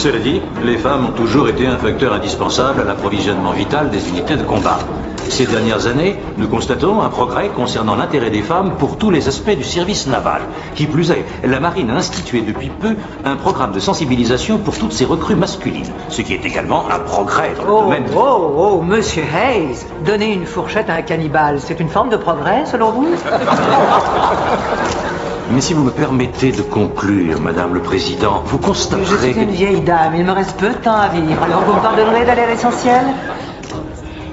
Cela dit, les femmes ont toujours été un facteur indispensable à l'approvisionnement vital des unités de combat. Ces dernières années, nous constatons un progrès concernant l'intérêt des femmes pour tous les aspects du service naval. Qui plus est, la marine a institué depuis peu un programme de sensibilisation pour toutes ses recrues masculines, ce qui est également un progrès dans le domaine... Oh, Monsieur Hayes, donner une fourchette à un cannibale, c'est une forme de progrès, selon vous? Mais si vous me permettez de conclure, Madame le Président, vous constaterez... Je suis une vieille dame, il me reste peu de temps à vivre, alors vous me pardonnerez d'aller à l'essentiel?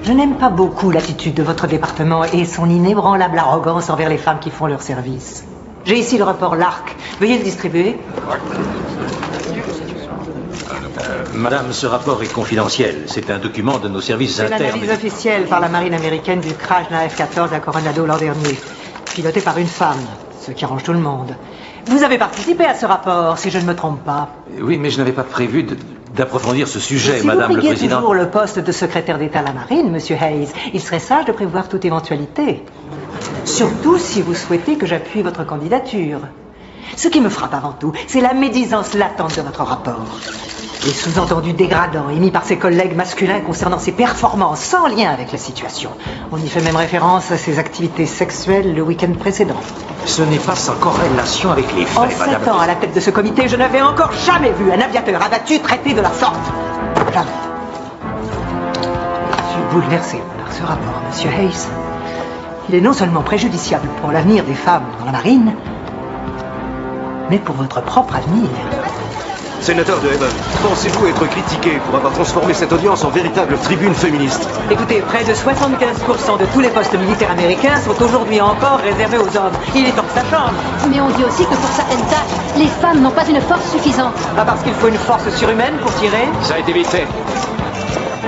Je n'aime pas beaucoup l'attitude de votre département et son inébranlable arrogance envers les femmes qui font leur service. J'ai ici le rapport Lark. Veuillez le distribuer. Madame, ce rapport est confidentiel. C'est un document de nos services internes. C'est l'analyse officielle par la marine américaine du crash d'un F-14 à Coronado l'an dernier, piloté par une femme, ce qui arrange tout le monde. Vous avez participé à ce rapport, si je ne me trompe pas. Oui, mais je n'avais pas prévu d'approfondir ce sujet, si Madame le Président. Si vous toujours le poste de secrétaire d'État à la marine, Monsieur Hayes, il serait sage de prévoir toute éventualité. Surtout si vous souhaitez que j'appuie votre candidature. Ce qui me frappe avant tout, c'est la médisance latente de votre rapport. Les sous-entendus dégradants émis par ses collègues masculins concernant ses performances sans lien avec la situation. On y fait même référence à ses activités sexuelles le week-end précédent. Ce n'est pas sans corrélation avec les faits, Madame. En 7 ans à la tête de ce comité, je n'avais encore jamais vu un aviateur abattu traité de la sorte. Jamais. Je suis bouleversé par ce rapport, Monsieur Hayes. Il est non seulement préjudiciable pour l'avenir des femmes dans la marine, mais pour votre propre avenir. Sénateur de Haven, pensez-vous être critiqué pour avoir transformé cette audience en véritable tribune féministe? Écoutez, près de 75% de tous les postes militaires américains sont aujourd'hui encore réservés aux hommes. Il est temps que ça change. Mais on dit aussi que pour certaines tâches, les femmes n'ont pas une force suffisante. Pas parce qu'il faut une force surhumaine pour tirer? Ça a été vite fait.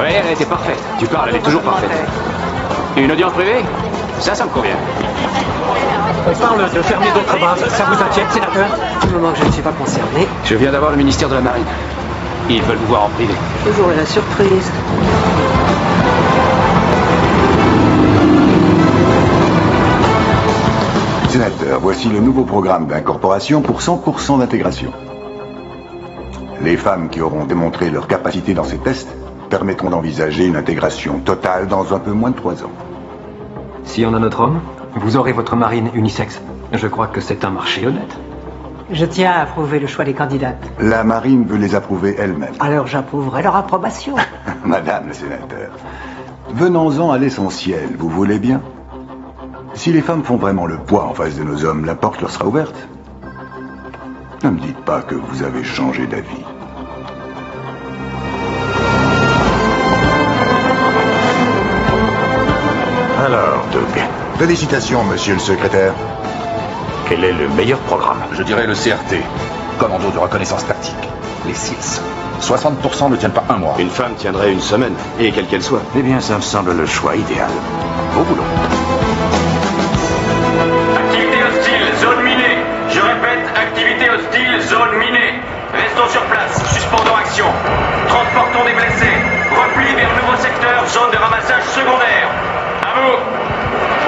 Oui, elle était parfaite. Tu parles, elle est toujours parfaite. Une audience privée? Ça me convient. On parle de fermer d'autres bases. Ça vous inquiète, sénateur? Du moment que je ne suis pas concerné. Je viens d'avoir le ministère de la Marine. Ils veulent vous voir en privé. Toujours la surprise. Sénateur, voici le nouveau programme d'incorporation pour 100% d'intégration. Les femmes qui auront démontré leur capacité dans ces tests permettront d'envisager une intégration totale dans un peu moins de 3 ans. Si on a notre homme, vous aurez votre marine unisexe. Je crois que c'est un marché honnête. Je tiens à approuver le choix des candidates. La marine veut les approuver elle-même. Alors j'approuverai leur approbation. Madame le sénateur, venons-en à l'essentiel, vous voulez bien? Si les femmes font vraiment le poids en face de nos hommes, la porte leur sera ouverte. Ne me dites pas que vous avez changé d'avis. Alors, Doug. Félicitations, monsieur le secrétaire. Quel est le meilleur programme? Je dirais le CRT, Commando de reconnaissance tactique. Les SEALs. 60% ne tiennent pas un mois. Une femme tiendrait une semaine, et quelle qu'elle soit. Eh bien, ça me semble le choix idéal. Au boulot. Activité hostile, zone minée. Je répète, activité hostile, zone minée. Restons sur place, suspendons action. Transportons des blessés. Repli vers nouveau secteur, zone de ramassage secondaire. À vous.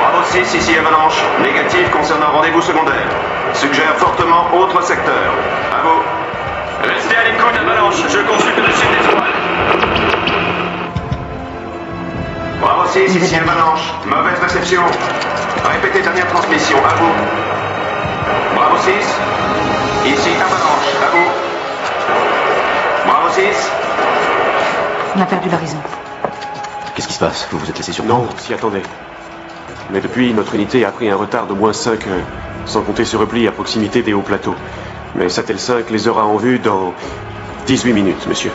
Bravo 6, ici Avalanche. Négatif concernant rendez-vous secondaire. Suggère fortement autre secteur. À vous. Restez à l'écoute, Avalanche. Je consulte le chef d'étoile. Bravo 6, ici Avalanche. Mauvaise réception. Répétez dernière transmission. À vous. Bravo 6. Ici Avalanche. À vous. Bravo 6. On a perdu l'horizon. Qu'est-ce qui se passe? Vous vous êtes laissé sur Non, on s'y attendait. Mais depuis, notre unité a pris un retard de moins 5 heures, sans compter ce repli à proximité des hauts plateaux. Mais Satel 5 les aura en vue dans 18 minutes, monsieur.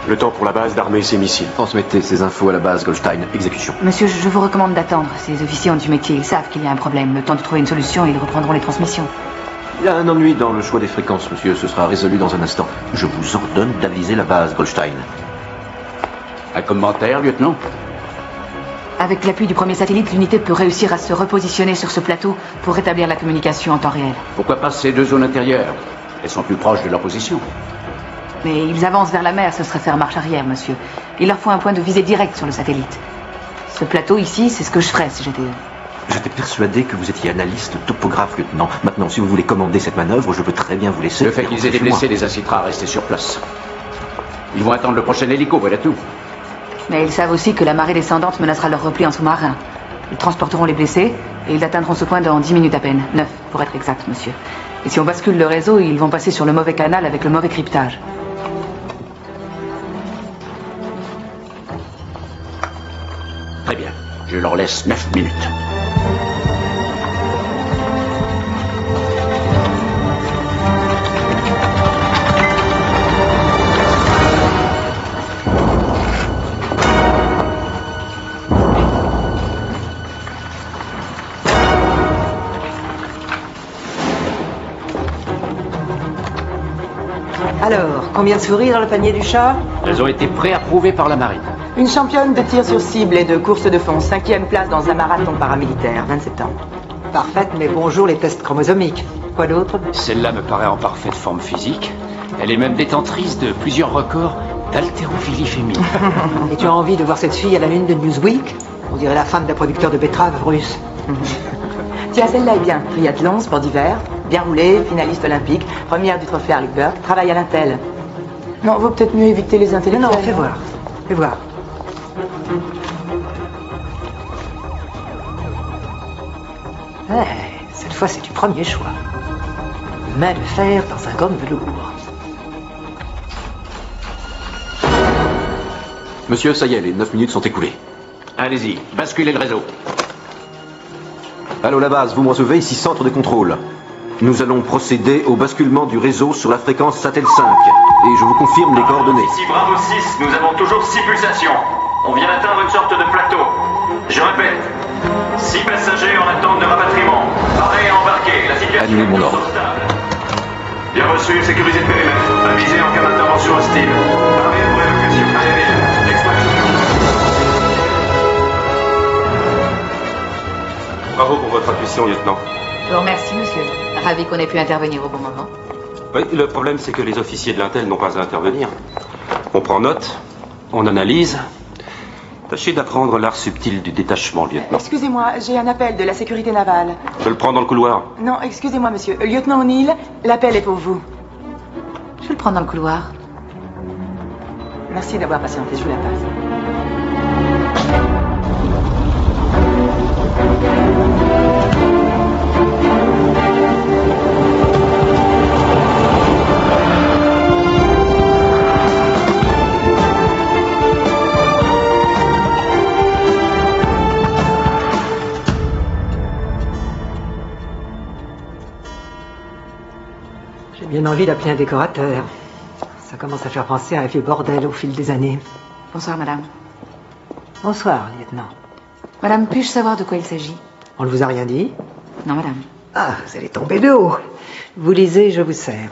Le temps pour la base d'armer ses missiles. Transmettez ces infos à la base Goldstein. Exécution. Monsieur, je vous recommande d'attendre. Ces officiers ont du métier, ils savent qu'il y a un problème. Le temps de trouver une solution, ils reprendront les transmissions. Il y a un ennui dans le choix des fréquences, monsieur. Ce sera résolu dans un instant. Je vous ordonne d'aviser la base Goldstein. Un commentaire, lieutenant? Avec l'appui du premier satellite, l'unité peut réussir à se repositionner sur ce plateau pour rétablir la communication en temps réel. Pourquoi pas ces deux zones intérieures? Elles sont plus proches de leur position. Mais ils avancent vers la mer, ce serait faire marche arrière, monsieur. Il leur faut un point de visée direct sur le satellite. Ce plateau ici, c'est ce que je ferais si j'étais eux. J'étais persuadé que vous étiez analyste topographe, lieutenant. Maintenant, si vous voulez commander cette manœuvre, je peux très bien vous laisser. Le fait qu'ils aient des blessés les incitera à rester sur place. Ils vont attendre le prochain hélico, voilà tout. Mais ils savent aussi que la marée descendante menacera leur repli en sous-marin. Ils transporteront les blessés et ils atteindront ce point dans 10 minutes à peine. 9, pour être exact, monsieur. Et si on bascule le réseau, ils vont passer sur le mauvais canal avec le mauvais cryptage. Très bien. Je leur laisse 9 minutes. Alors, combien de souris dans le panier du chat? Elles ont été préapprouvées par la marine. Une championne de tir sur cible et de course de fond, 5e place dans un marathon paramilitaire, 27 ans. Parfaite, mais bonjour les tests chromosomiques. Quoi d'autre? Celle-là me paraît en parfaite forme physique. Elle est même détentrice de plusieurs records d'haltérophilie féminine. Et tu as envie de voir cette fille à la lune de Newsweek? On dirait la femme d'un producteur de betteraves russe. Tiens, celle-là est bien. Triathlon, sport d'hiver, bien roulé, finaliste olympique, première du trophée Harleyberg, travaille à l'Intel. Non, vaut peut-être mieux éviter les intellectuels. Non, fais voir. Fais voir. Cette fois, c'est du premier choix. Main de fer dans un gomme velours. Monsieur, ça y est, les 9 minutes sont écoulées. Allez-y, basculez le réseau. Allô la base, vous me recevez ici centre de contrôle. Nous allons procéder au basculement du réseau sur la fréquence Sattel 5. Et je vous confirme les coordonnées. Ici Bravo 6, nous avons toujours 6 pulsations. On vient d'atteindre une sorte de plateau. Je répète, 6 passagers en attente de rapatriement. Parés à embarquer. La situation Annulez mon ordre. stable. Bien reçu, sécurisez le périmètre. Avisez en cas d'intervention hostile. Parés pour évacuation aérienne. Extraction. Bravo pour votre intuition, lieutenant. Je vous remercie, monsieur. Ravi qu'on ait pu intervenir au bon moment. Oui, le problème, c'est que les officiers de l'Intel n'ont pas à intervenir. On prend note, on analyse. Tâchez d'apprendre l'art subtil du détachement, lieutenant. Excusez-moi, j'ai un appel de la sécurité navale. Je le prends dans le couloir. Non, excusez-moi, monsieur. Lieutenant O'Neill, l'appel est pour vous. Je le prends dans le couloir. Merci d'avoir patienté, je vous la passe. J'ai bien envie d'appeler un décorateur. Ça commence à faire penser à un vieux bordel au fil des années. Bonsoir, madame. Bonsoir, lieutenant. Madame, puis-je savoir de quoi il s'agit? On ne vous a rien dit? Non, madame. Ah, vous allez tomber de haut. Vous lisez, je vous sers.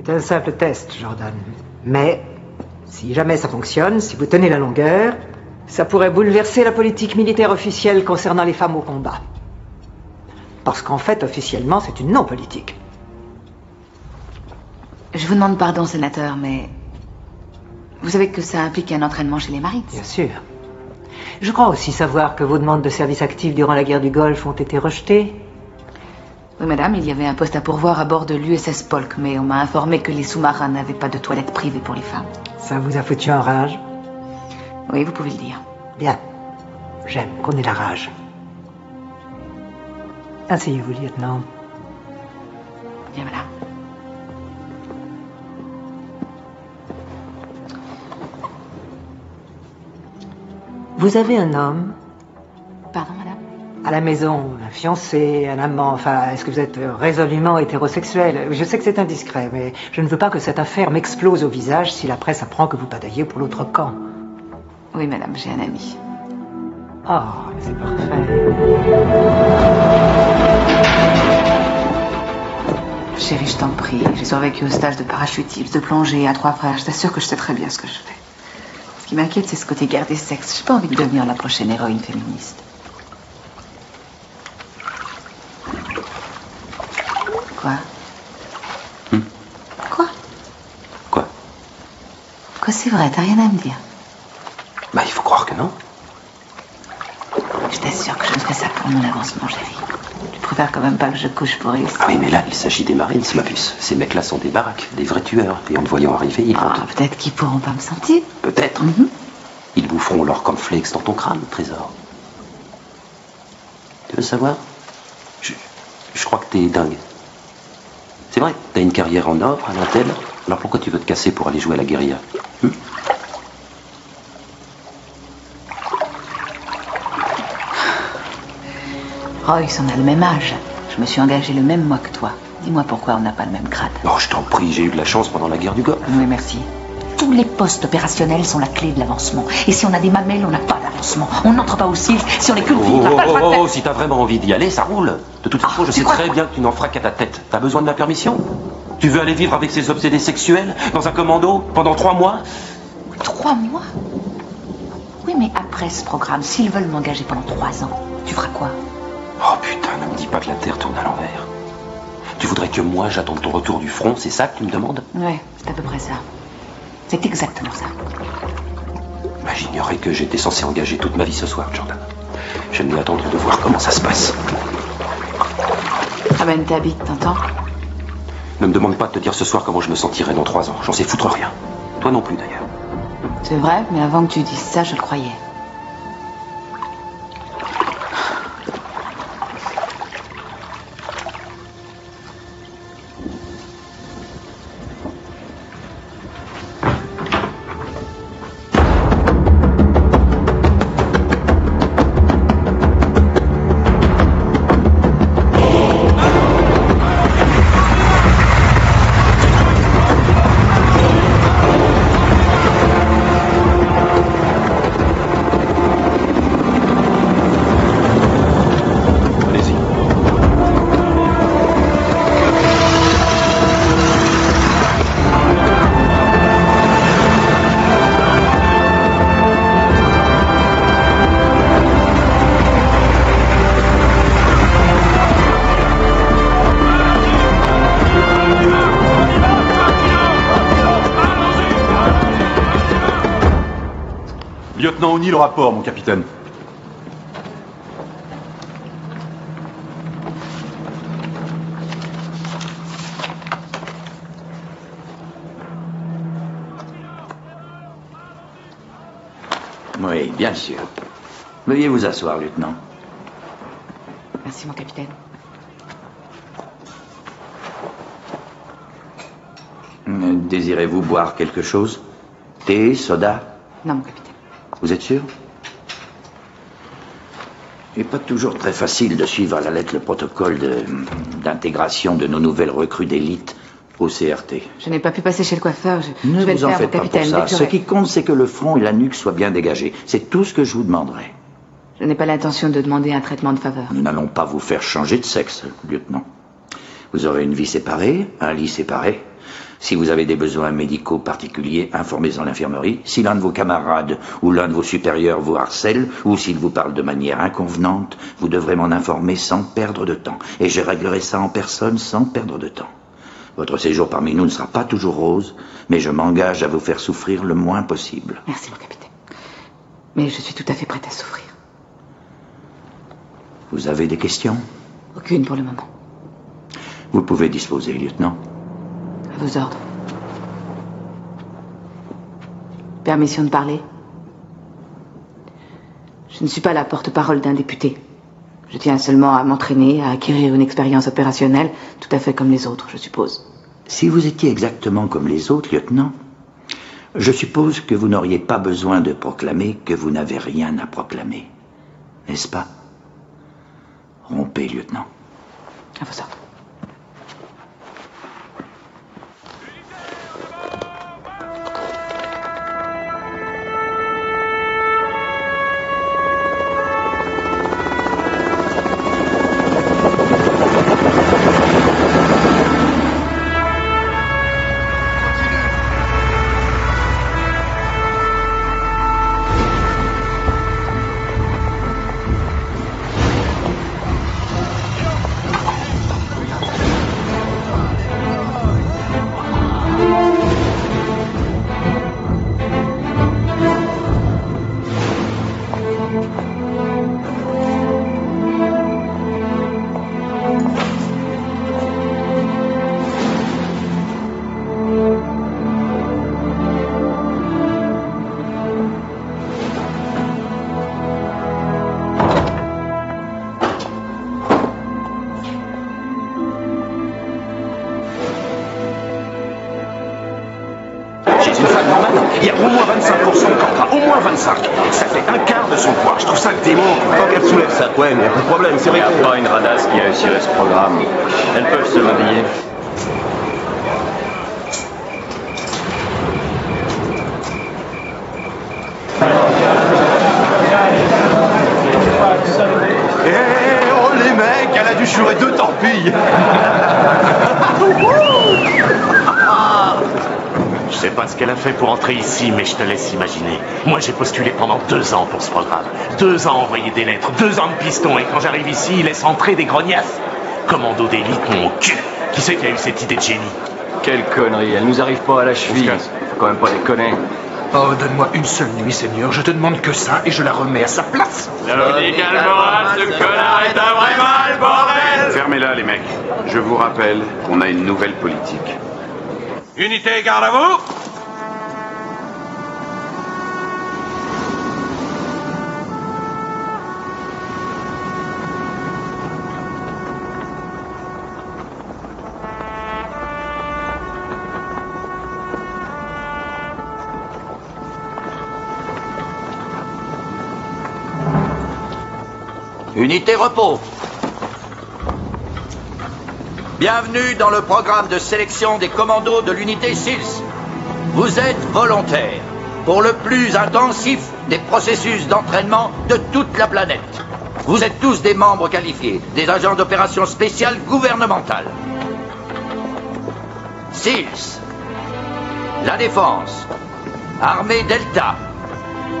C'est un simple test, Jordan. Mais, si jamais ça fonctionne, si vous tenez la longueur, ça pourrait bouleverser la politique militaire officielle concernant les femmes au combat. Parce qu'en fait, officiellement, c'est une non-politique. Je vous demande pardon, sénateur, mais... Vous savez que ça implique un entraînement chez les Marines? Bien sûr. Je crois aussi savoir que vos demandes de service actif durant la guerre du Golfe ont été rejetées. Oui, madame, il y avait un poste à pourvoir à bord de l'USS Polk, mais on m'a informé que les sous-marins n'avaient pas de toilettes privées pour les femmes. Ça vous a foutu en rage? Oui, vous pouvez le dire. Bien. J'aime qu'on ait la rage. Asseyez-vous, lieutenant. Bien, madame. Vous avez un homme Pardon, madame? à la maison, un fiancé, un amant, enfin, est-ce que vous êtes résolument hétérosexuel? Je sais que c'est indiscret, mais je ne veux pas que cette affaire m'explose au visage si la presse apprend que vous bataillez pour l'autre camp. Oui, madame, j'ai un ami. Oh, c'est parfait. Chérie, je t'en prie, j'ai survécu au stage de parachutisme, de plongée à 3 frères. Je t'assure que je sais très bien ce que je fais. Ce qui m'inquiète, c'est ce côté guerre des sexes. J'ai pas envie de devenir la prochaine héroïne féministe. Quoi? Quoi, c'est vrai, t'as rien à me dire? Bah, il faut croire que non. Je t'assure que je ne fais ça pour mon avancement, chérie. Tu préfères quand même pas que je couche pour réussir. Ah oui, mais là, il s'agit des Marines, ma puce. Ces mecs-là sont des baraques, des vrais tueurs. Et en me voyant arriver, ils vont... Peut-être qu'ils pourront pas me sentir. Peut-être. Ils boufferont leur cornflakes dans ton crâne, trésor. Tu veux savoir? Je crois que t'es dingue. C'est vrai, t'as une carrière en or à l'Intel. Alors pourquoi tu veux te casser pour aller jouer à la guérilla? Royce, on a le même âge. Je me suis engagé le même mois que toi. Dis-moi pourquoi on n'a pas le même grade. Oh, je t'en prie, j'ai eu de la chance pendant la guerre du Golfe. Oui, merci. Tous les postes opérationnels sont la clé de l'avancement. Et si on a des mamelles, on n'a pas d'avancement. On n'entre pas au SEALs. Si on est cultive, on n'a pas le droit de... Si t'as vraiment envie d'y aller, ça roule. De toute façon, je sais très bien que tu n'en feras qu'à ta tête. T'as besoin de ma permission? Tu veux aller vivre avec ces obsédés sexuels dans un commando pendant 3 mois? 3 mois? Oui, mais après ce programme, s'ils veulent m'engager pendant 3 ans, tu feras quoi? Oh putain, ne me dis pas que la Terre tourne à l'envers. Tu voudrais que moi j'attende ton retour du front, c'est ça que tu me demandes? Ouais, c'est à peu près ça. C'est exactement ça. Bah, j'ignorais que j'étais censé engager toute ma vie ce soir, Jordan. J'aime mieux attendre de voir comment ça se passe. Ramène ta bite, t'entends? Ne me demande pas de te dire ce soir comment je me sentirai dans 3 ans. J'en sais foutre rien. Toi non plus, d'ailleurs. C'est vrai, mais avant que tu dises ça, je le croyais. Lieutenant O'Neill, au rapport, mon capitaine. Oui, bien sûr. Veuillez vous asseoir, lieutenant. Merci, mon capitaine. Désirez-vous boire quelque chose? Thé, soda? Non, mon capitaine. Vous êtes sûr? Il n'est pas toujours très facile de suivre à la lettre le protocole d'intégration de nos nouvelles recrues d'élite au CRT. Je n'ai pas pu passer chez le coiffeur. Je vais le vous en faire, faites mon pas pour capitaine. ça. Ce qui compte, c'est que le front et la nuque soient bien dégagés. C'est tout ce que je vous demanderai. Je n'ai pas l'intention de demander un traitement de faveur. Nous n'allons pas vous faire changer de sexe, lieutenant. Vous aurez une vie séparée, un lit séparé. Si vous avez des besoins médicaux particuliers, informez-en l'infirmerie. Si l'un de vos camarades ou l'un de vos supérieurs vous harcèle, ou s'il vous parle de manière inconvenante, vous devrez m'en informer sans perdre de temps. Et je réglerai ça en personne sans perdre de temps. Votre séjour parmi nous ne sera pas toujours rose, mais je m'engage à vous faire souffrir le moins possible. Merci, mon capitaine. Mais je suis tout à fait prête à souffrir. Vous avez des questions? Aucune pour le moment. Vous pouvez disposer, lieutenant. À vos ordres. Permission de parler? Je ne suis pas la porte-parole d'un député. Je tiens seulement à m'entraîner, à acquérir une expérience opérationnelle, tout à fait comme les autres, je suppose. Si vous étiez exactement comme les autres, lieutenant, je suppose que vous n'auriez pas besoin de proclamer que vous n'avez rien à proclamer. N'est-ce pas? Rompez, lieutenant. À vos ordres. 125. Ça fait un quart de son poids. Je trouve ça dément. Tant qu'elle soulève sa couenne, il n'y a pas de problème, c'est vrai. Il n'y a pas une radasse qui réussirait ce programme. Elles peuvent se rhabiller. Oh les mecs, elle a dû chourer 2 torpilles. Je sais pas ce qu'elle a fait pour entrer ici, mais je te laisse imaginer. Moi, j'ai postulé pendant 2 ans pour ce programme. 2 ans à envoyer des lettres, 2 ans de piston, et quand j'arrive ici, ils laissent entrer des grognasses. Commando d'élite, mon cul. Qui c'est qui a eu cette idée de génie? Quelle connerie, elle nous arrive pas à la cheville. Faut quand même pas déconner. Oh, donne-moi une seule nuit, Seigneur. Je te demande que ça, et je la remets à sa place. Claudic Almoraz, ce connard est un vrai mal, bordel! Fermez-la, les mecs. Je vous rappelle qu'on a une nouvelle politique. Unité, garde à vous! Unité repos. Bienvenue dans le programme de sélection des commandos de l'unité SEALS. Vous êtes volontaires pour le plus intensif des processus d'entraînement de toute la planète. Vous êtes tous des membres qualifiés, des agents d'opération spéciale gouvernementale. SEALS, la défense, armée Delta,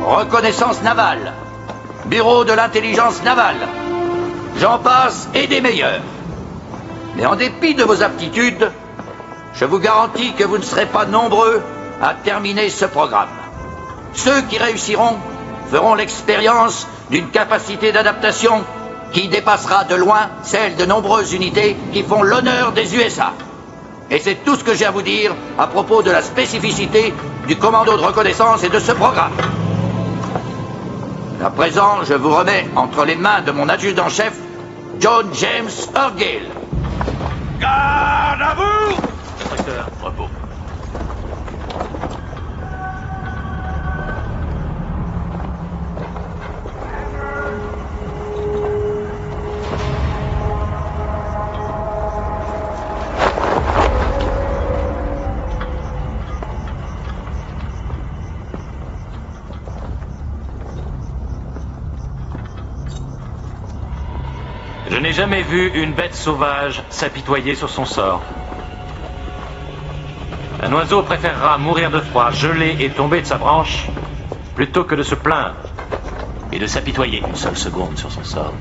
reconnaissance navale, bureau de l'intelligence navale, j'en passe et des meilleurs. Mais en dépit de vos aptitudes, je vous garantis que vous ne serez pas nombreux à terminer ce programme. Ceux qui réussiront feront l'expérience d'une capacité d'adaptation qui dépassera de loin celle de nombreuses unités qui font l'honneur des USA. Et c'est tout ce que j'ai à vous dire à propos de la spécificité du commando de reconnaissance et de ce programme. À présent, je vous remets entre les mains de mon adjudant-chef, John James Earl. Garde à vous! Inspecteur, repos. Je n'ai jamais vu une bête sauvage s'apitoyer sur son sort. Un oiseau préférera mourir de froid, gelé et tomber de sa branche, plutôt que de se plaindre et de s'apitoyer une seule seconde sur son sort.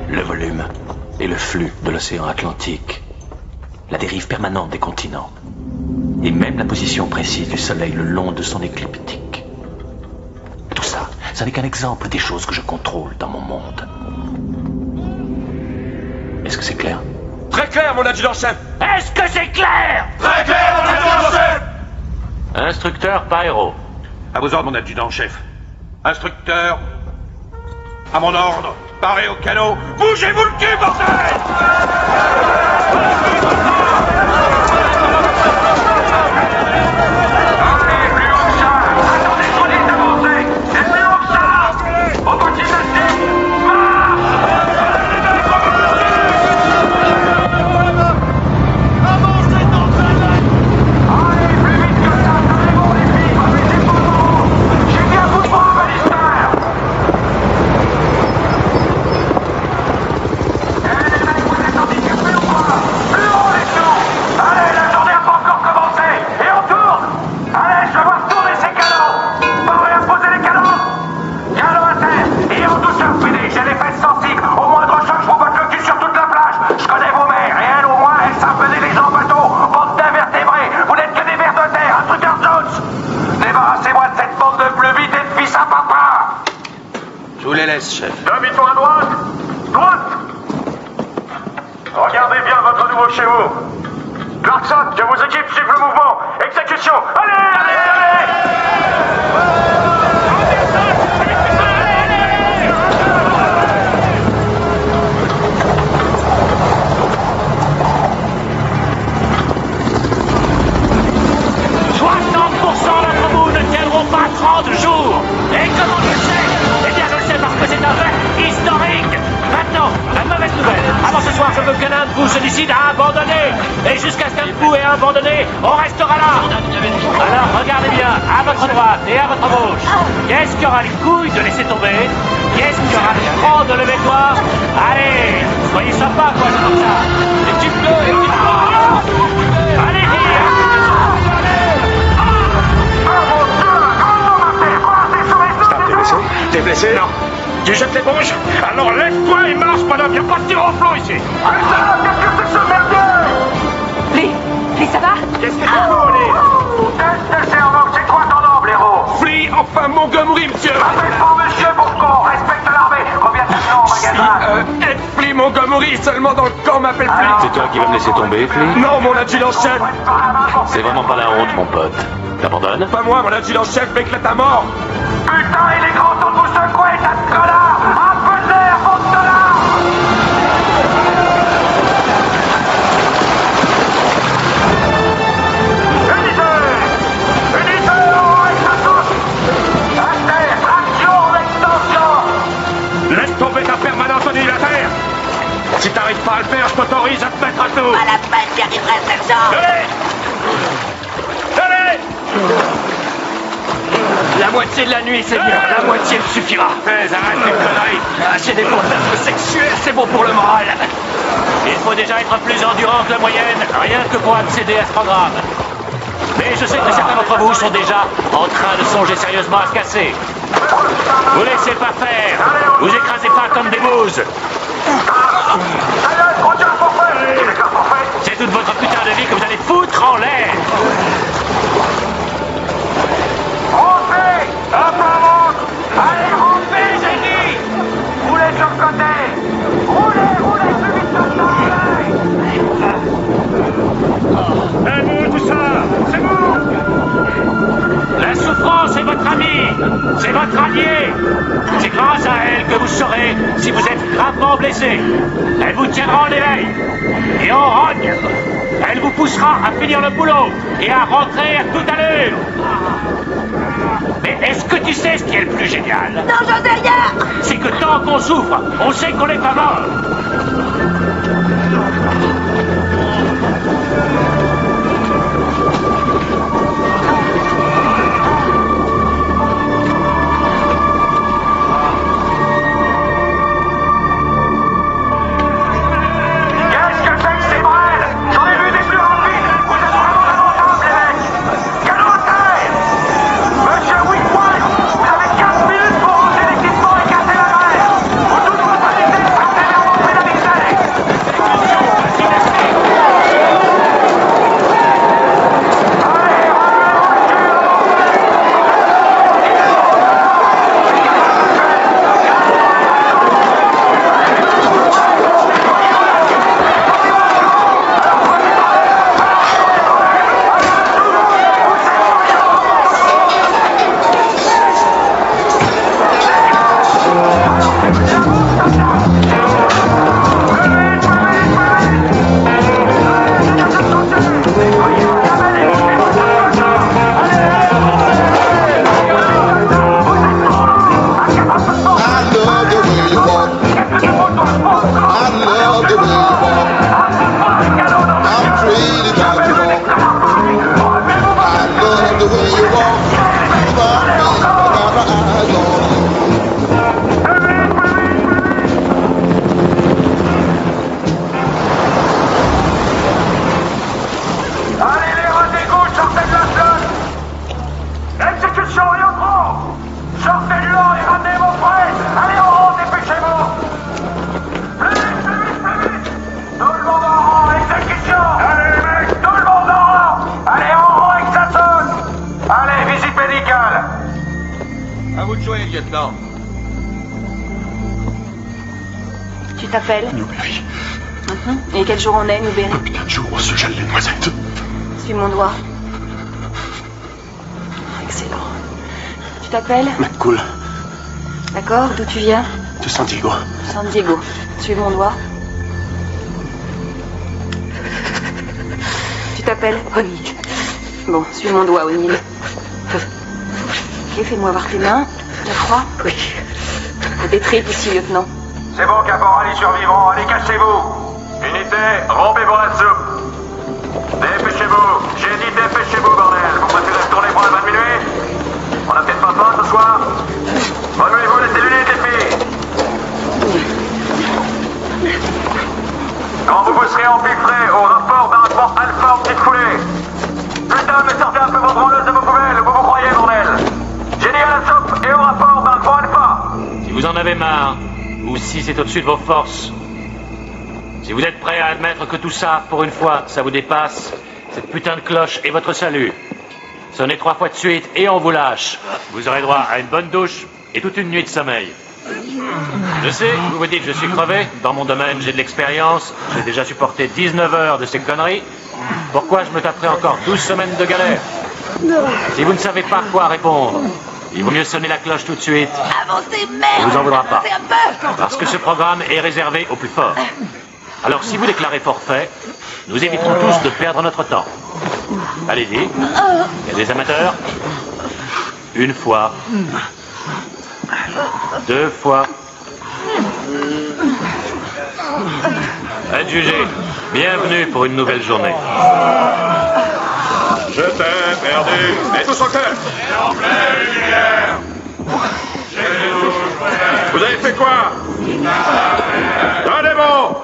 Le volume et le flux de l'océan Atlantique, la dérive permanente des continents, et même la position précise du Soleil le long de son écliptique. Tout ça, ça n'est qu'un exemple des choses que je contrôle dans mon monde. Est-ce que c'est clair? Très clair, mon adjudant-chef. Est-ce que c'est clair? Très clair, mon adjudant-chef. Instructeur Pyro. À vos ordres, mon adjudant-chef. Instructeur, à mon ordre, parez au canot, bougez-vous le cul, bordel! Je vous les laisse, chef. Demi-tour à droite. Droite. Regardez bien votre nouveau chez vous. Clarkson, que vos équipes suivent le mouvement. Exécution. Allez, allez, allez! celui-ci a abandonné. Et jusqu'à ce qu'un coup ait abandonné, on restera là. Alors regardez bien, à votre droite et à votre gauche. Qu'est-ce qui aura les couilles de laisser tomber? Qu'est-ce qui aura le franc de lever le doigt? Allez, soyez sympa, quoi, c'est comme ça. Les petites bleus, les petites bleus. Allez-y. T'es blessé? Non. Tu jettes l'éponge? Alors lève-toi et marche, madame, y'a pas de tir au flanc ici! Putain, qu'est-ce que c'est ce merdier? Flea, ça va? Qu'est-ce que tu fous, O'Neill? Test de cerveau, c'est quoi ton nom, blaireau? Flea, enfin Montgomery, monsieur! Appelle pas monsieur, mon con, respecte l'armée! Combien de temps au magasin? Ed Flea Montgomery, seulement dans le camp m'appelle Flea! C'est toi qui vas me laisser tomber, Flea? Non, mon adjudant-chef! C'est vraiment pas la honte, mon pote. T'abandonnes? Pas moi, mon adjudant-chef m'éclate à mort! Putain, il est grand temps de vous secouer, tas de connards! Un peu d'air, mon dollar! Unité, on reste à tous! À terre, traction, extension! Laisse tomber ta permanente au la terre! Si t'arrives pas à le faire, je t'autorise à te mettre à tout! Pas la peine d'y arriver, sergent! Allez! Allez! La moitié de la nuit, Seigneur, la moitié me suffira. Arrête tes conneries. J'ai des fantasmes sexuels, c'est bon pour le moral. Il faut déjà être plus endurant que la moyenne, rien que pour accéder à ce programme. Mais je sais que certains d'entre vous sont déjà en train de songer sérieusement à se casser. Vous laissez pas faire, vous écrasez pas comme des mouses. C'est toute votre putain de vie que vous allez foutre en l'air. Rompez! Un peu en route! Allez, rompez, j'ai dit! Roulez sur le côté! Roulez plus vite que ça! C'est vous, tout ça! C'est vous! La souffrance est votre amie, c'est votre allié. C'est grâce à elle que vous saurez si vous êtes gravement blessé. Elle vous tiendra en éveil et en rogne. Elle vous poussera à finir le boulot et à rentrer à toute allure. Mais est-ce que tu sais ce qui est le plus génial? Non, j'en sais rien! C'est que tant qu'on souffre, on sait qu'on n'est pas mort. Qu'est-ce que c'est que ces braises? J'en ai vu des plus rapides! Vous êtes vraiment lamentables, les mecs! Canot à terre! Monsieur Whitworth, vous avez 15 minutes pour ranger l'équipement et casser la grève! Ou toute votre unité sera sévèrement pénalisée! lieutenant. Tu t'appelles Newberry. Et quel jour on est, Newberry? Putain de jour, on se gèle les noisettes. Suis mon doigt. Excellent. Tu t'appelles McCool. D'accord, d'où tu viens? De San Diego. San Diego. Suis mon doigt. Tu t'appelles O'Neill. Bon, suis mon doigt, O'Neill. Ok, fais-moi voir tes mains. La croix? Oui. Des tripes ici, lieutenant. C'est bon, caporal et survivants, allez, cassez-vous. Unité, rompez-vous la soupe. Dépêchez-vous. J'ai dit dépêchez-vous, bordel. Vous préférez retourner pour la bain de minuit? On a peut-être pas faim ce soir? Remuez-vous les cellules, les filles. Quand vous vous serez empilfrés au rapport d'un grand alpha en petite foulée. Putain, mais sortez un peu vos branleuses de vos poubelles, où vous vous croyez, bordel. J'ai dit à la soupe et au rapport d'un grand alpha. Si vous en avez marre, ou si c'est au-dessus de vos forces, si vous êtes prêts à admettre que tout ça, pour une fois, ça vous dépasse, cette putain de cloche est votre salut. Sonnez 3 fois de suite et on vous lâche. Vous aurez droit à une bonne douche et toute une nuit de sommeil. Je sais, vous vous dites je suis crevé, dans mon domaine j'ai de l'expérience, j'ai déjà supporté 19 heures de ces conneries. Pourquoi je me taperai encore 12 semaines de galère? Si vous ne savez pas quoi répondre, il vaut mieux sonner la cloche tout de suite. Avancez, merde! On vous en voudra pas. Avancez un peu! Parce que ce programme est réservé aux plus forts. Alors si vous déclarez forfait, nous éviterons tous de perdre notre temps. Allez-y. Il y a des amateurs. 1 fois. 2 fois. Adjugé. Bienvenue pour une nouvelle journée. Je t'ai perdu. Et tous au cœur. Vous avez fait quoi? Un démon.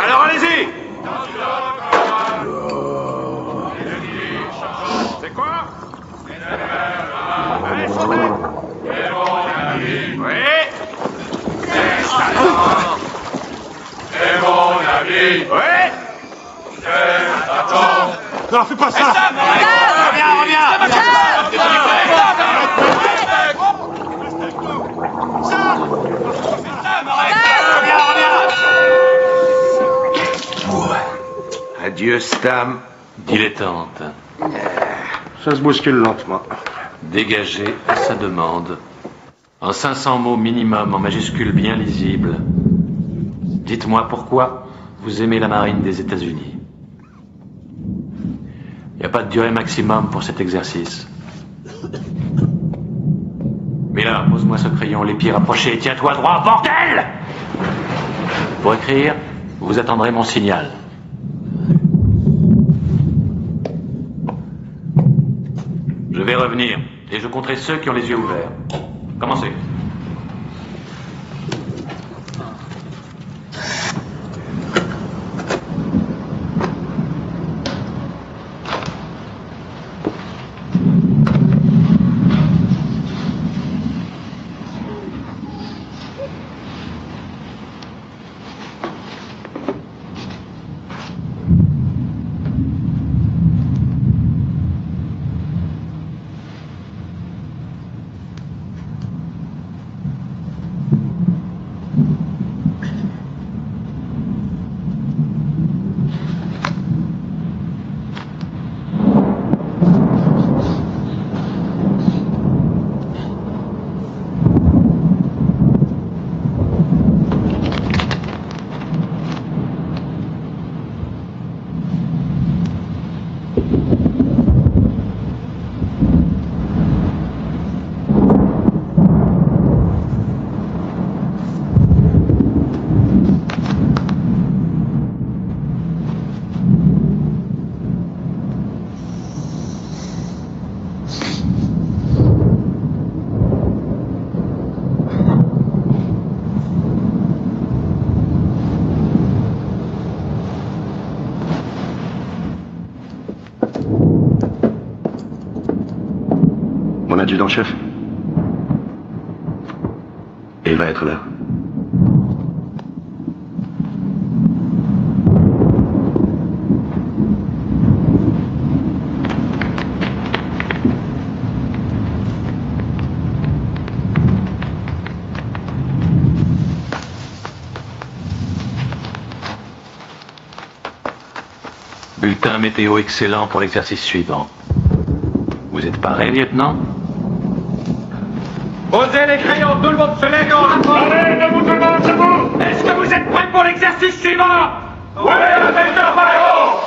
Alors allez-y. C'est quoi? Oui. C'est mon avis. Oui. Non, fais pas ça. Reviens. Adieu, Stam. Dilettante. Ça se bouscule lentement. Dégagé à sa demande. En 500 mots minimum, en majuscules bien lisibles. Dites-moi pourquoi vous aimez la marine des États-Unis. Il n'y a pas de durée maximum pour cet exercice. Mais là, pose-moi ce crayon, les pieds rapprochés, tiens-toi droit, bordel! Pour écrire, vous attendrez mon signal. Je vais revenir, et je compterai ceux qui ont les yeux ouverts. Commencez. Mon adjudant-chef. Et il va être là. Bulletin météo excellent pour l'exercice suivant. Vous êtes paré, lieutenant? Posez les crayons, tout le monde se lève en rapport. Allez, debout tout le monde, debout. Est-ce que vous êtes prêts pour l'exercice suivant? Oui, inspecteur Barreau.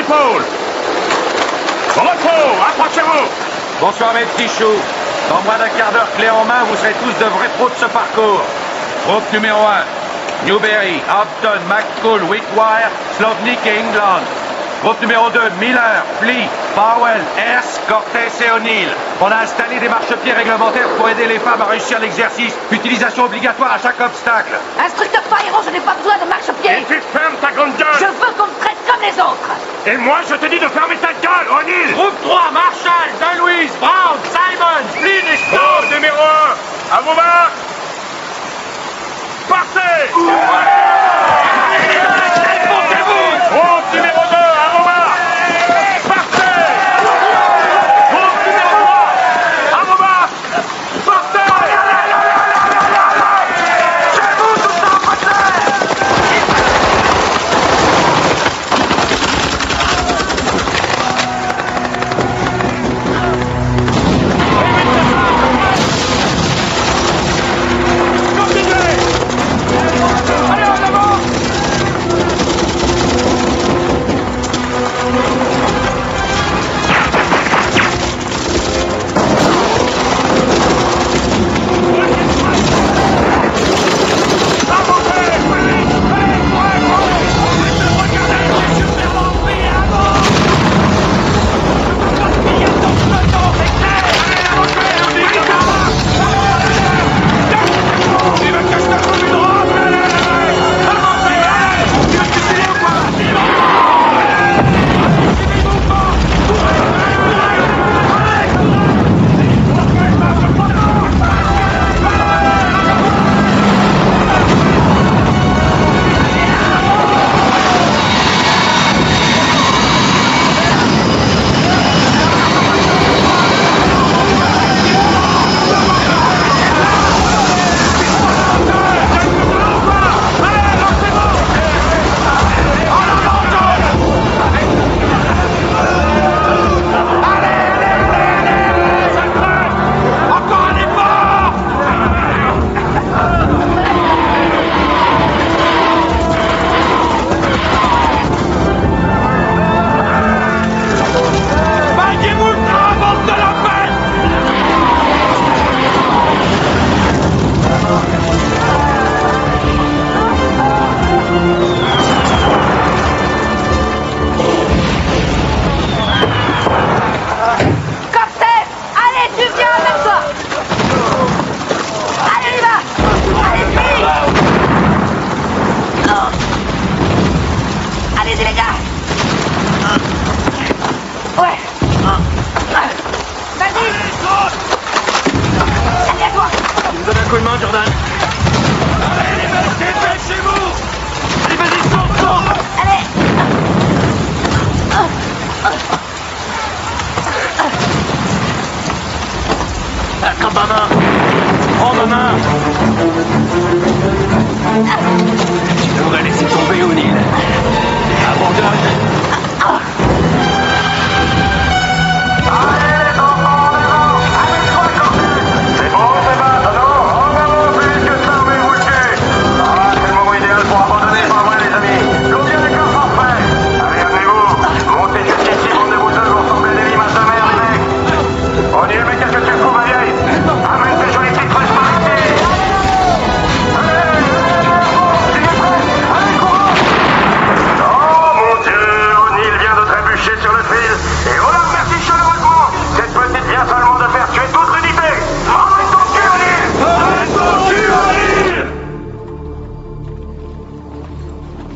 l'épaule. Au repos, approchez-vous. Bonsoir, mes petits choux. Dans moins d'un quart d'heure clé en main, vous serez tous de vrais pros de ce parcours. Groupe numéro 1, Newberry, Hampton, McCall, Wickwire, Slovnik et England. Groupe numéro 2, Miller, Flea, Powell, Hers, Cortés et O'Neill. On a installé des marchepieds réglementaires pour aider les femmes à réussir l'exercice. Utilisation obligatoire à chaque obstacle. Instructeur Poirot, je n'ai pas besoin de marche-pied. Et tu fermes ta grande gueule. Je veux qu'on me traite comme les autres. Et moi, je te dis de fermer ta gueule, O'Neill. Groupe 3, Marshall, DeLuise, Brown, Simon, Flynn et Stone. Groupe numéro 1, à vos mains. Partez. Groupe numéro 2, à vos mains. Partez. Groupe numéro 3, à vos mains. Partez.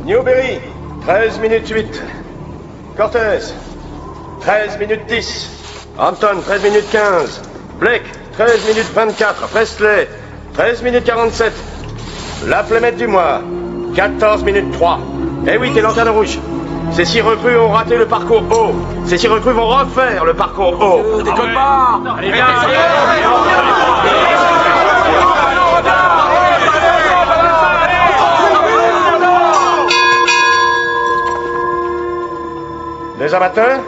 Newberry, 13 minutes 8. Cortés, 13 minutes 10. Hampton, 13 minutes 15. Blake, 13 minutes 24. Presley, 13 minutes 47. La Flemette du mois, 14 minutes 3. Eh oui, t'es lanterne rouge. Ces 6 recrues ont raté le parcours haut. Ces 6 recrues vont refaire le parcours haut. Déconne pas. Allez, viens, Les amateurs?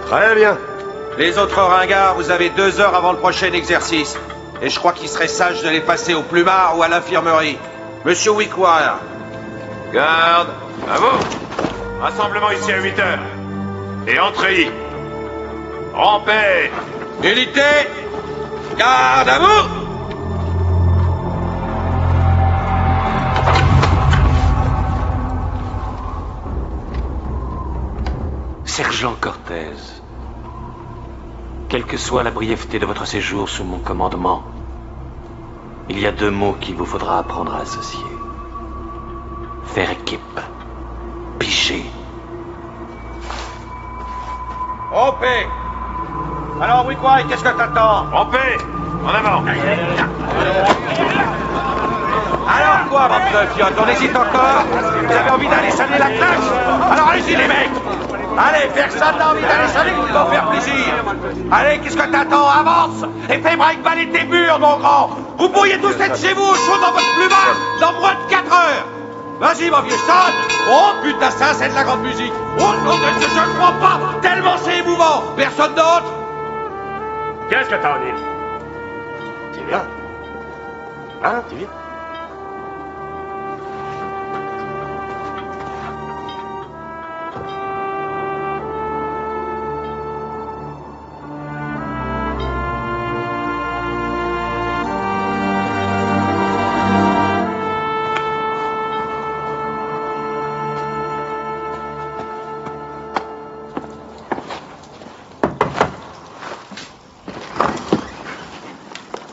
Très bien. Les autres ringards, vous avez 2 heures avant le prochain exercice. Et je crois qu'il serait sage de les passer au plumard ou à l'infirmerie. Monsieur Wickwire. Garde, à vous. Rassemblement ici à 8 heures. Et entrée. Rampez. Unité. Garde à vous. Sergent Cortez, quelle que soit la brièveté de votre séjour sous mon commandement, il y a 2 mots qu'il vous faudra apprendre à associer. Faire équipe. Piger. Rampez. Alors, Wickwire, qu'est-ce que t'attends? Rampez. En avant. Alors quoi, bande de fiottes? On hésite encore? Vous avez envie d'aller saluer la classe? Alors allez-y, les mecs. Allez, personne n'a envie d'aller saluer pour vous faire plaisir. Allez, qu'est-ce que t'attends? Avance et fais break-baller tes murs, mon grand. Vous pourriez tous être chez vous, au chaud dans votre plumard, dans moins de 4 heures. Vas-y, mon vieux, sonne. Oh, putain, ça, c'est de la grande musique. Oh, non, je ne crois pas, tellement c'est émouvant. Personne d'autre? Qu'est-ce que t'en dis? Tu viens? Hein, tu viens?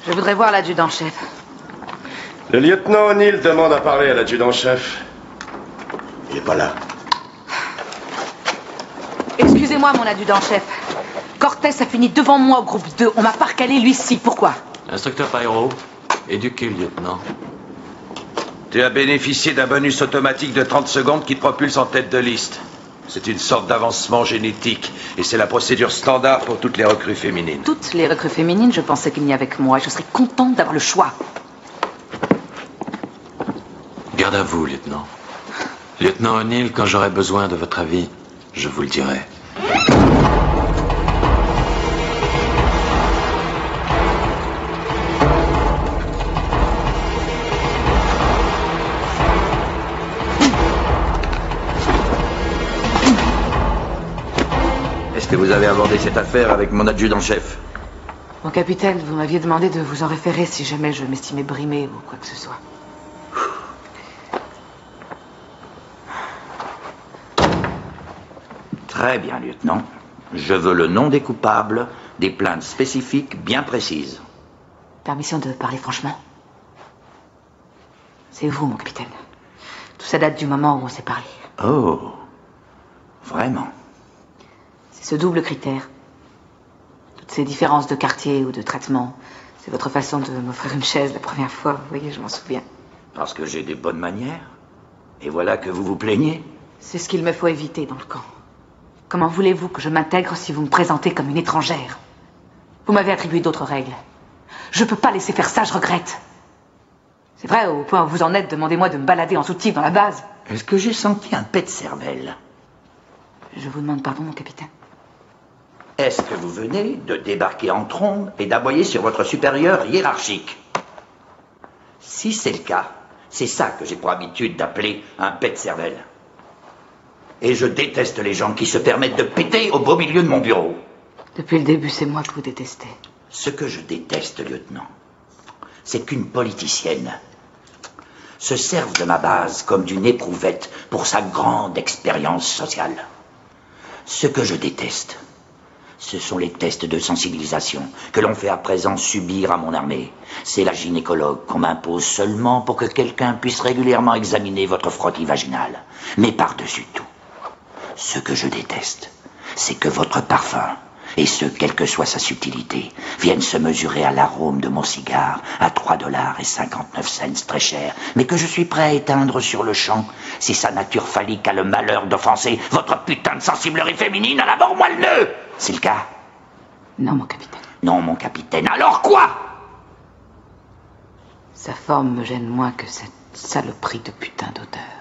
Je voudrais voir l'adjudant-chef. Le lieutenant O'Neill demande à parler à l'adjudant-chef. Il n'est pas là. Excusez-moi, mon adjudant-chef. Cortez a fini devant moi au groupe 2. On m'a pas recalé, lui-ci. Pourquoi? Instructeur Pyro, éduqué, lieutenant. Tu as bénéficié d'un bonus automatique de 30 secondes qui te propulse en tête de liste. C'est une sorte d'avancement génétique, et c'est la procédure standard pour toutes les recrues féminines. Toutes les recrues féminines, je pensais qu'il n'y avait que moi. Je serais contente d'avoir le choix. Garde à vous, lieutenant. Lieutenant O'Neill, quand j'aurai besoin de votre avis, je vous le dirai. Est-ce que vous avez abordé cette affaire avec mon adjudant-chef? Mon capitaine, vous m'aviez demandé de vous en référer si jamais je m'estimais brimé ou quoi que ce soit. Très bien, lieutenant. Je veux le nom des coupables, des plaintes spécifiques bien précises. Permission de parler franchement? C'est vous, mon capitaine. Tout ça date du moment où on s'est parlé. Oh, vraiment? C'est ce double critère. Toutes ces différences de quartier ou de traitement. C'est votre façon de m'offrir une chaise la première fois, vous voyez, je m'en souviens. Parce que j'ai des bonnes manières? Et voilà que vous vous plaignez? C'est ce qu'il me faut éviter dans le camp. Comment voulez-vous que je m'intègre si vous me présentez comme une étrangère? Vous m'avez attribué d'autres règles. Je peux pas laisser faire ça, je regrette. C'est vrai, au point où vous en êtes, demandez-moi de me balader en soutif dans la base. Est-ce que j'ai senti un pet de cervelle? Je vous demande pardon, mon capitaine. Est-ce que vous venez de débarquer en trombe et d'aboyer sur votre supérieur hiérarchique? Si c'est le cas, c'est ça que j'ai pour habitude d'appeler un pet de cervelle. Et je déteste les gens qui se permettent de péter au beau milieu de mon bureau. Depuis le début, c'est moi que vous détestez. Ce que je déteste, lieutenant, c'est qu'une politicienne se serve de ma base comme d'une éprouvette pour sa grande expérience sociale. Ce que je déteste, ce sont les tests de sensibilisation que l'on fait à présent subir à mon armée. C'est la gynécologue qu'on m'impose seulement pour que quelqu'un puisse régulièrement examiner votre frottis vaginal. Mais par-dessus tout, ce que je déteste, c'est que votre parfum, et ce, quelle que soit sa subtilité, viennent se mesurer à l'arôme de mon cigare à $3,59 très cher, mais que je suis prêt à éteindre sur le champ si sa nature phallique a le malheur d'offenser votre putain de sensiblerie féminine à la mort moelleux. C'est le cas? Non, mon capitaine. Non, mon capitaine. Alors quoi? Sa forme me gêne moins que cette saloperie de putain d'odeur.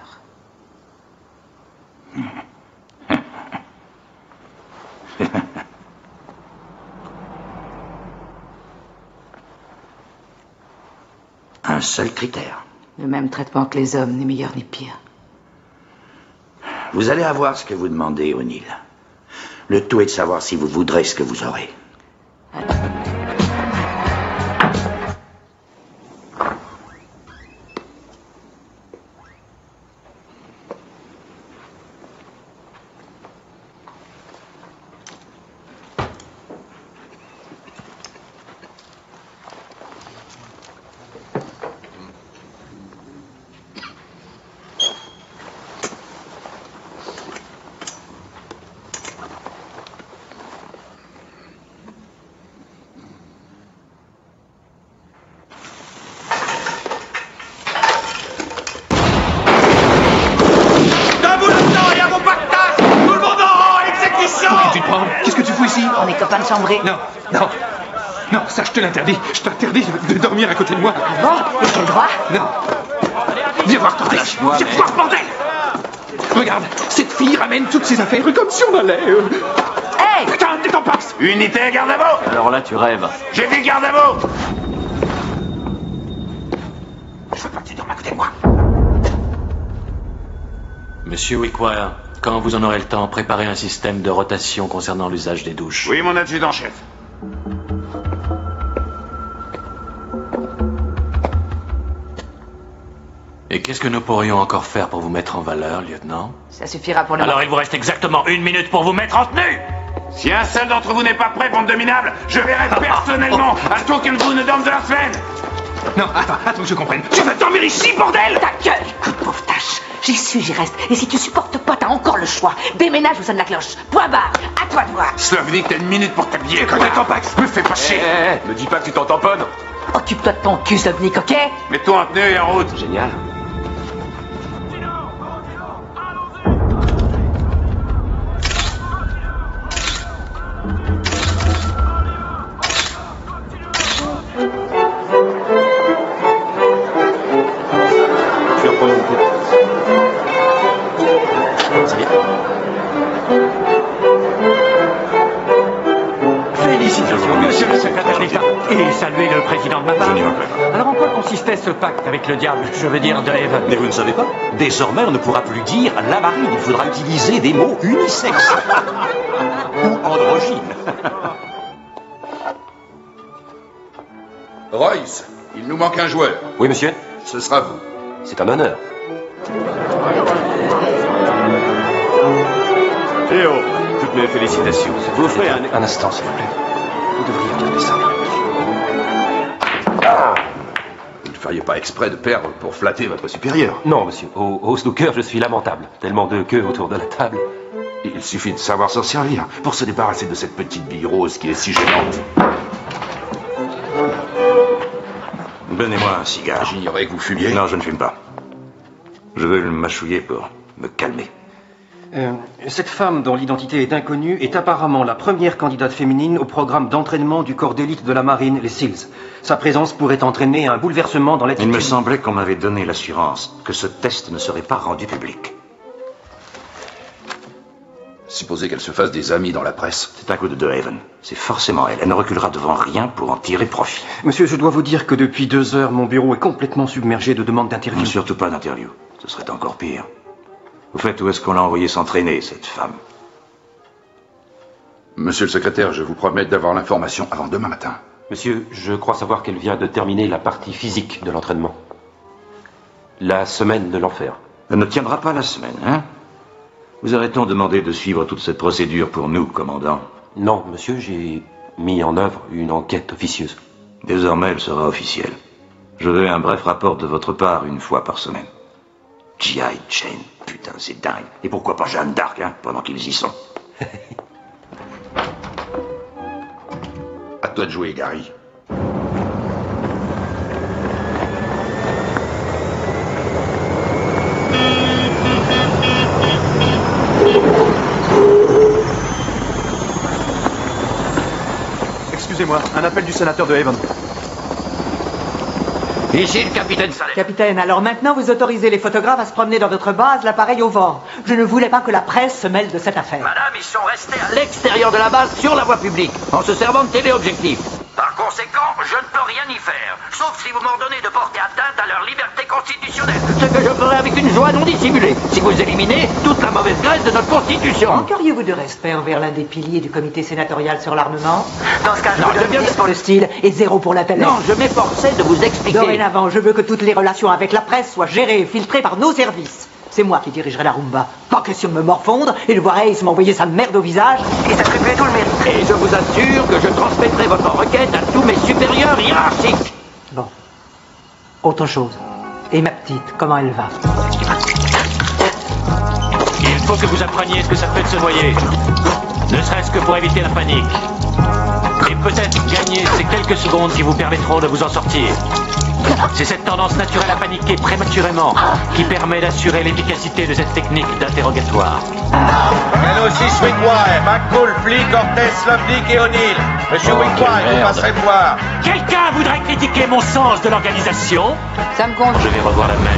Un seul critère. Le même traitement que les hommes, ni meilleur ni pire. Vous allez avoir ce que vous demandez, O'Neill. Le tout est de savoir si vous voudrez ce que vous aurez. On est copains de chambrée. Non, non, non, ça je te l'interdis. Je t'interdis de dormir à côté de moi. Bon, et quel droit? Non. Viens voir, Torres. Viens voir, bordel. Regarde, cette fille ramène toutes ses affaires comme si on allait... Hey! Putain, t'es en passe. Unité, garde à vous. Alors là, tu rêves. J'ai dit garde à vous. Je veux pas que tu dormes à côté de moi. Monsieur Wickwire, quand vous en aurez le temps, préparez un système de rotation concernant l'usage des douches. Oui, mon adjudant-chef. Et qu'est-ce que nous pourrions encore faire pour vous mettre en valeur, lieutenant? Ça suffira pour le Alors il vous reste exactement 1 minute pour vous mettre en tenue. Si un seul d'entre vous n'est pas prêt pour le dominable, je verrai personnellement à aucun de vous ne dorme de la semaine. Non, attends que je comprenne. Tu vas dormir ici, bordel! Ta gueule! Écoute, pauvre tâche, j'y suis, j'y reste. Et si tu supportes pas, t'as encore le choix. Déménage ou sonne la cloche. Point barre, à toi de voir. Slavnik, t'as 1 minute pour t'habiller. Connais ton Pax, me fais pas chier. Me dis pas que tu t'en tamponnes. Occupe-toi de ton cul, Slavnik, ok? Mets-toi en tenue et en route. Génial. Félicitations, monsieur le secrétaire d'État, et saluez le président de ma part. Alors en quoi consistait ce pacte avec le diable, je veux dire de Haven? Mais vous ne savez pas? Désormais, on ne pourra plus dire la marine. Il faudra utiliser des mots unisexes. Ou androgynes. Royce, il nous manque un joueur. Oui, monsieur. Ce sera vous. C'est un honneur. Eh oh, toutes mes félicitations. Vous ferez un instant, s'il vous plaît. Vous devriez regarder ça. Vous ne feriez pas exprès de perdre pour flatter votre supérieur. Non, monsieur. Au snooker, je suis lamentable. Tellement de queues autour de la table. Il suffit de savoir s'en servir pour se débarrasser de cette petite bille rose qui est si gênante. Donnez-moi un cigare. J'ignorais que vous fumiez. Non, je ne fume pas. Je veux le mâchouiller pour me calmer. Cette femme, dont l'identité est inconnue, est apparemment la première candidate féminine au programme d'entraînement du corps d'élite de la marine, les SEALs. Sa présence pourrait entraîner un bouleversement dans l'attitude... Il me semblait qu'on m'avait donné l'assurance que ce test ne serait pas rendu public. Supposez qu'elle se fasse des amis dans la presse. C'est un coup de De Haven. C'est forcément elle. Elle ne reculera devant rien pour en tirer profit. Monsieur, je dois vous dire que depuis 2 heures, mon bureau est complètement submergé de demandes d'interview. Surtout pas d'interview. Ce serait encore pire. Au fait, où est-ce qu'on l'a envoyé s'entraîner, cette femme? Monsieur le secrétaire, je vous promets d'avoir l'information avant demain matin. Monsieur, je crois savoir qu'elle vient de terminer la partie physique de l'entraînement. La semaine de l'enfer. Elle ne tiendra pas la semaine, hein? Vous aurait-on demandé de suivre toute cette procédure pour nous, commandant? Non, monsieur, j'ai mis en œuvre une enquête officieuse. Désormais, elle sera officielle. Je veux un bref rapport de votre part 1 fois par semaine. G.I. Jane, putain, c'est dingue. Et pourquoi pas Jeanne d'Arc, hein, pendant qu'ils y sont? À toi de jouer, Gary. Excusez-moi, un appel du sénateur de Haven. Ici le capitaine Salem. Capitaine, alors maintenant vous autorisez les photographes à se promener dans votre base, l'appareil au vent. Je ne voulais pas que la presse se mêle de cette affaire. Madame, ils sont restés à l'extérieur de la base, sur la voie publique, en se servant de téléobjectifs. Par conséquent, je ne peux rien y faire, sauf si vous m'ordonnez de porter atteinte à leur liberté constitutionnelle. Ce que je ferai avec une joie non dissimulée, si vous éliminez toute la mauvaise graisse de notre Constitution. Manqueriez-vous de respect envers l'un des piliers du comité sénatorial sur l'armement? Dans ce cas, je vous donne 10 pour le style et 0 pour l'intellect. Non, je m'efforçais de vous expliquer. Dorénavant, je veux que toutes les relations avec la presse soient gérées et filtrées par nos services. C'est moi qui dirigerai la rumba. Pas question de me morfondre et de voir Hayes m'envoyer sa merde au visage et s'attribuer tout le mérite. Et je vous assure que je transmettrai votre requête à tous mes supérieurs hiérarchiques. Bon. Autre chose. Et ma petite, comment elle va? Il faut que vous appreniez ce que ça fait de se noyer. Ne serait-ce que pour éviter la panique. Et peut-être gagner ces quelques secondes qui vous permettront de vous en sortir. C'est cette tendance naturelle à paniquer prématurément qui permet d'assurer l'efficacité de cette technique d'interrogatoire. Canot 6 Wickwire, McCall, Flick, Cortez, Slovnik et O'Neill. Monsieur Wickwire, vous passerez voir. Quelqu'un voudrait critiquer mon sens de l'organisation? Ça me compte. Je vais revoir la mer.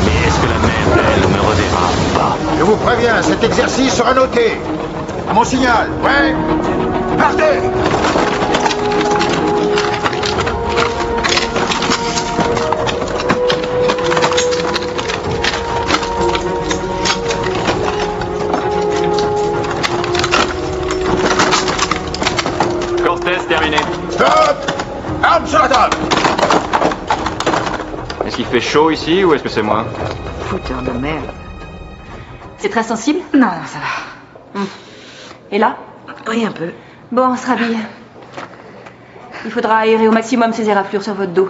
Mais est-ce que la mer, elle, me reverra pas? Je vous préviens, cet exercice sera noté. À mon signal, ouais. Partez! Cortez, terminé. Stop! Armes sur la table! Est-ce qu'il fait chaud ici ou est-ce que c'est moi? Fouteur de merde. C'est très sensible? Non, ça va. Et là? Oui, un peu. Bon, on se rhabille. Il faudra aérer au maximum ces éraflures sur votre dos.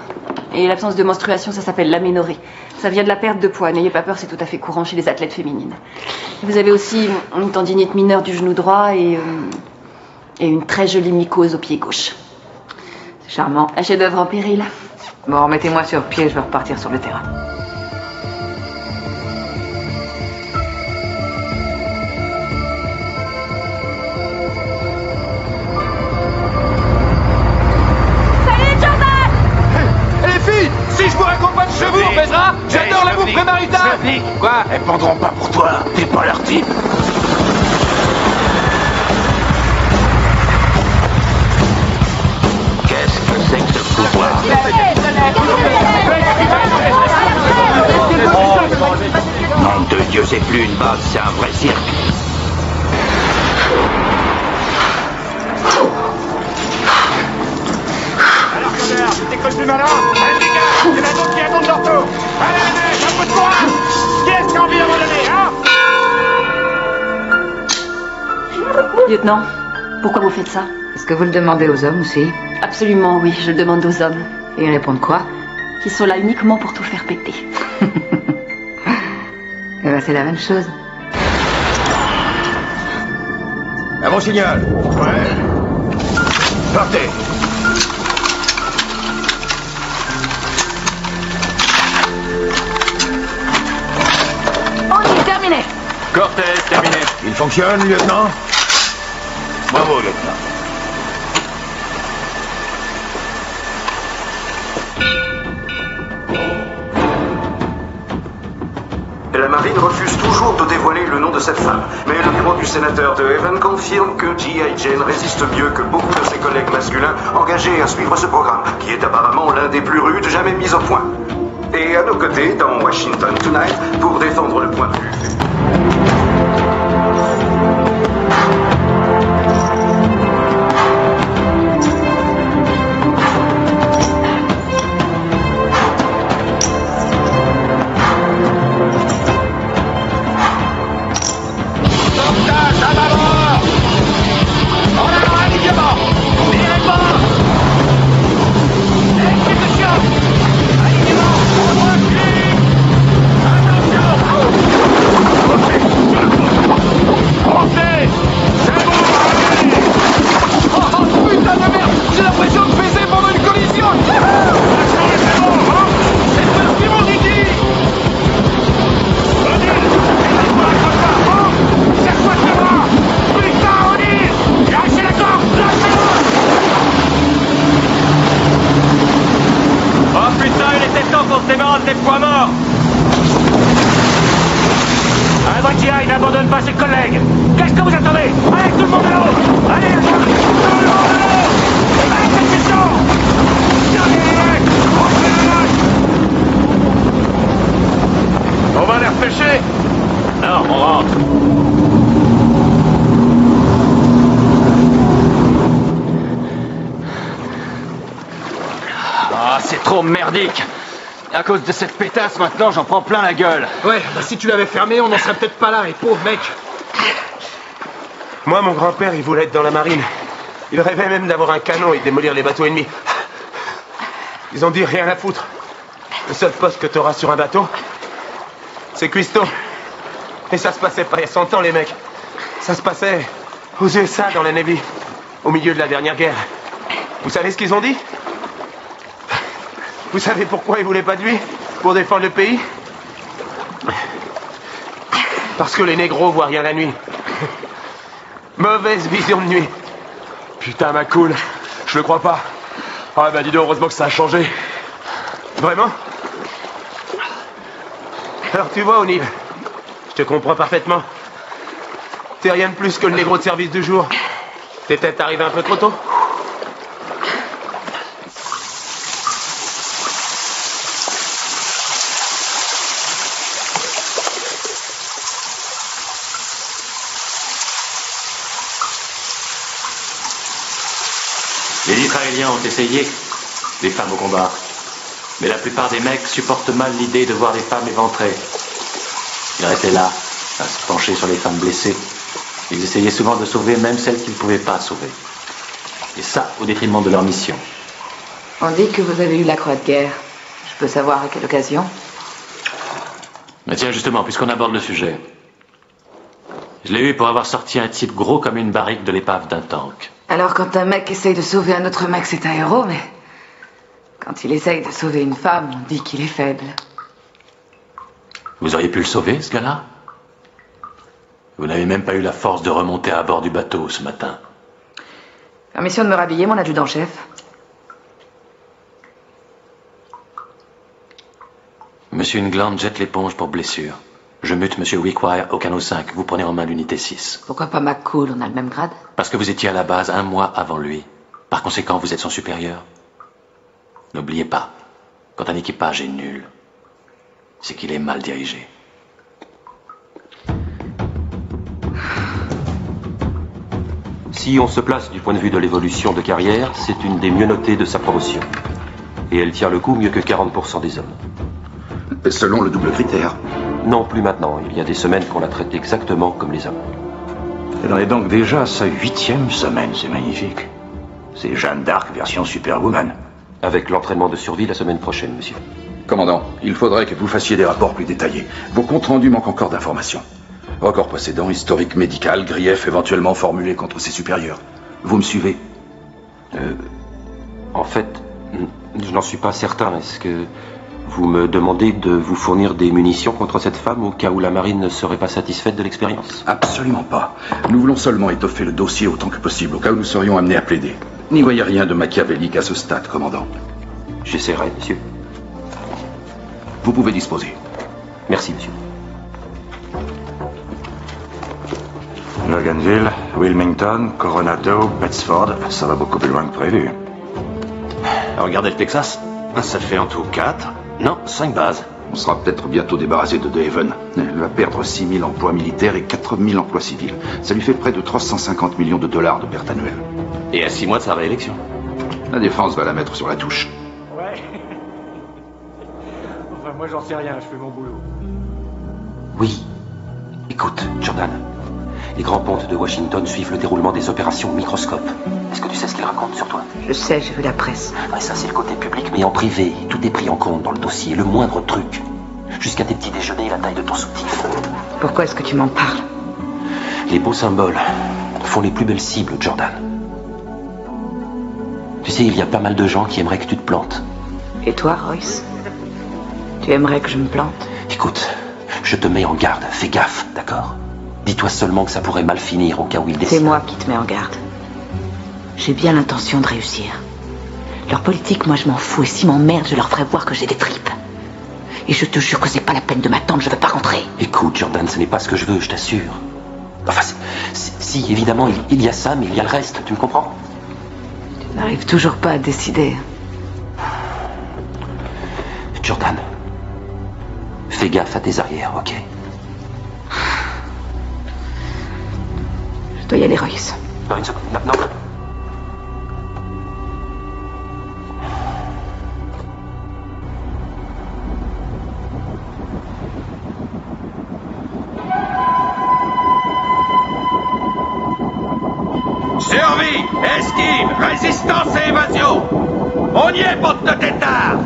Et l'absence de menstruation, ça s'appelle l'aménorrhée. Ça vient de la perte de poids. N'ayez pas peur, c'est tout à fait courant chez les athlètes féminines. Vous avez aussi une tendinite mineure du genou droit et une très jolie mycose au pied gauche. C'est charmant. Un chef-d'œuvre en péril. Bon, remettez-moi sur pied, je vais repartir sur le terrain. Si je vous raconte pas de chevaux, on baisera. J'adore la bouffe prémaritale. Quoi? Elles pendront pas pour toi. T'es pas leur type. Qu'est-ce que c'est que ce pouvoir? Nom de Dieu, c'est plus une base, c'est un vrai cirque. Alors, Connor, t'es que le plus malin. Allez, les gars, il y en a d'autres qui attendent leur tour. Allez, les mecs, un peu de courage. Qui est-ce qui a envie d'abandonner, hein? Lieutenant, pourquoi vous faites ça? Est-ce que vous le demandez aux hommes aussi? Absolument, oui, je le demande aux hommes. Et ils répondent quoi? Qu'ils sont là uniquement pour tout faire péter. Eh ben, c'est la même chose. À mon signal. Ouais. Partez. On y est, terminé. Cortez, terminé. Il fonctionne, lieutenant? Bravo, lieutenant. La marine refuse toujours de dévoiler le nom de cette femme. Mais le bureau du sénateur de Haven confirme que G.I. Jane résiste mieux que beaucoup de ses collègues masculins engagés à suivre ce programme, qui est apparemment l'un des plus rudes jamais mis au point. Et à nos côtés, dans Washington Tonight, pour défendre le point de vue. Attention! Ah, c'est trop merdique. À cause de cette pétasse, maintenant, j'en prends plein la gueule. Ouais, bah si tu l'avais fermé, on n'en serait peut-être pas là, et pauvre mec. Moi, mon grand-père, il voulait être dans la marine. Il rêvait même d'avoir un canon et de démolir les bateaux ennemis. Ils ont dit rien à foutre. Le seul poste que t'auras sur un bateau, c'est cuistot. Et ça se passait pas il y a 100 ans, les mecs. Ça se passait aux USA, dans la Navy, au milieu de la dernière guerre. Vous savez ce qu'ils ont dit? Vous savez pourquoi ils voulaient pas de lui? Pour défendre le pays? Parce que les négros voient rien la nuit. Mauvaise vision de nuit. Putain, ma cool. Je le crois pas. Ah bah dis donc, heureusement que ça a changé. Vraiment? Alors tu vois, O'Neill, je te comprends parfaitement. T'es rien de plus que le négro de service du jour. T'es peut-être arrivé un peu trop tôt. Les Israéliens ont essayé, les femmes au combat. Mais la plupart des mecs supportent mal l'idée de voir les femmes éventrées. Ils restaient là, à se pencher sur les femmes blessées. Ils essayaient souvent de sauver même celles qu'ils ne pouvaient pas sauver. Et ça, au détriment de leur mission. On dit que vous avez eu la croix de guerre. Je peux savoir à quelle occasion? Mais tiens, justement, puisqu'on aborde le sujet. Je l'ai eu pour avoir sorti un type gros comme une barrique de l'épave d'un tank. Alors quand un mec essaye de sauver un autre mec, c'est un héros, mais... quand il essaye de sauver une femme, on dit qu'il est faible. Vous auriez pu le sauver, ce gars-là? Vous n'avez même pas eu la force de remonter à bord du bateau ce matin. Permission de me rhabiller, mon adjudant-chef. Monsieur England jette l'éponge pour blessure. Je mute Monsieur Wickwire au canot 5. Vous prenez en main l'unité 6. Pourquoi pas McCool? On a le même grade. Parce que vous étiez à la base 1 mois avant lui. Par conséquent, vous êtes son supérieur. N'oubliez pas, quand un équipage est nul, c'est qu'il est mal dirigé. Si on se place du point de vue de l'évolution de carrière, c'est une des mieux notées de sa promotion. Et elle tient le coup mieux que 40% des hommes. Selon le double critère. Non, plus maintenant. Il y a des semaines qu'on la traite exactement comme les hommes. Elle en est donc déjà à sa 8e semaine, c'est magnifique. C'est Jeanne d'Arc version Superwoman. Avec l'entraînement de survie la semaine prochaine, monsieur. Commandant, il faudrait que vous fassiez des rapports plus détaillés. Vos comptes rendus manquent encore d'informations. Record précédent, historique médical, grief éventuellement formulé contre ses supérieurs. Vous me suivez? En fait, je n'en suis pas certain. Est-ce que vous me demandez de vous fournir des munitions contre cette femme au cas où la marine ne serait pas satisfaite de l'expérience? Absolument pas. Nous voulons seulement étoffer le dossier autant que possible, au cas où nous serions amenés à plaider. N'y voyez rien de machiavélique à ce stade, commandant. J'essaierai, monsieur. Vous pouvez disposer. Merci, monsieur. Loganville, Wilmington, Coronado, Bedford, ça va beaucoup plus loin que prévu. Regardez le Texas. Ça fait en tout 4. Non, 5 bases. On sera peut-être bientôt débarrassé de De Haven. Elle va perdre 6 000 emplois militaires et 4 000 emplois civils. Ça lui fait près de 350 millions de dollars de pertes annuelles. Et à 6 mois de sa réélection. La défense va la mettre sur la touche. Ouais. Enfin, moi j'en sais rien, je fais mon boulot. Oui. Écoute, Jordan. Les grands pontes de Washington suivent le déroulement des opérations au microscope. Est-ce que tu sais ce qu'ils racontent sur toi? Je sais, j'ai vu la presse. Ouais, ça c'est le côté public, mais en privé. Tout est pris en compte dans le dossier, le moindre truc. Jusqu'à tes petits déjeuners et la taille de ton soutif. Pourquoi est-ce que tu m'en parles? Les beaux symboles font les plus belles cibles, Jordan. Tu sais, il y a pas mal de gens qui aimeraient que tu te plantes. Et toi, Royce? Tu aimerais que je me plante? Écoute, je te mets en garde. Fais gaffe, d'accord? Dis-toi seulement que ça pourrait mal finir au cas où il décide. C'est moi qui te mets en garde. J'ai bien l'intention de réussir. Leur politique, moi je m'en fous. Et s'ils m'emmerdent, je leur ferai voir que j'ai des tripes. Et je te jure que c'est pas la peine de m'attendre, je veux pas rentrer. Écoute, Jordan, ce n'est pas ce que je veux, je t'assure. Enfin, si, évidemment, il y a ça, mais il y a le reste, tu me comprends? Tu n'arrives toujours pas à décider. Jordan, fais gaffe à tes arrières, ok? Je dois y aller, Royce. Non, une seconde, non. Résistance et évasion. On y est, bande de têtards.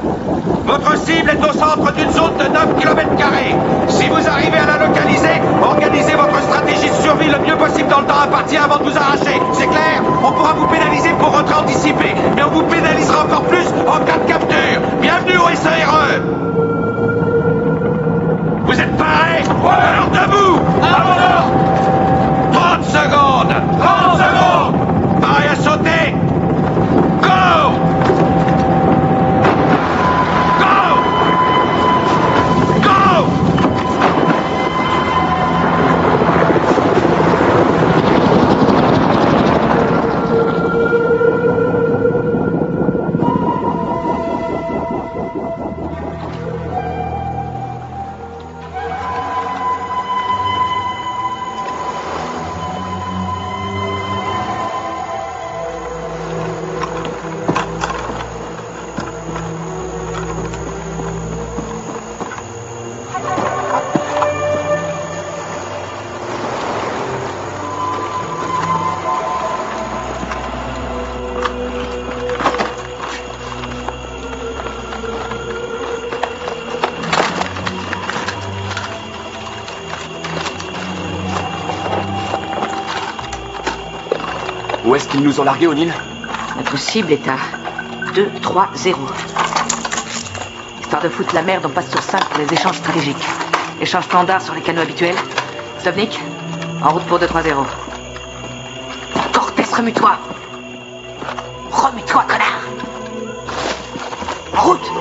Votre cible est au centre d'une zone de 9 km². Si vous arrivez à la localiser, organisez votre stratégie de survie le mieux possible dans le temps imparti avant de vous arracher. C'est clair? On pourra vous pénaliser pour rentrée anticipée, mais on vous pénalisera encore plus en cas de capture. Bienvenue au SARE. Vous êtes parés? Alors debout! À mon ordre! 30 secondes! 30 secondes! Pareil à sauter! Go! Où est-ce qu'ils nous ont largués, O'Neill? Notre cible est à 2-3-0. Histoire de foutre la merde, on passe sur 5 pour les échanges stratégiques. Échange standard sur les canaux habituels. Slovnik, en route pour 2-3-0. Cortés, remue-toi. Remue-toi, connard. En route.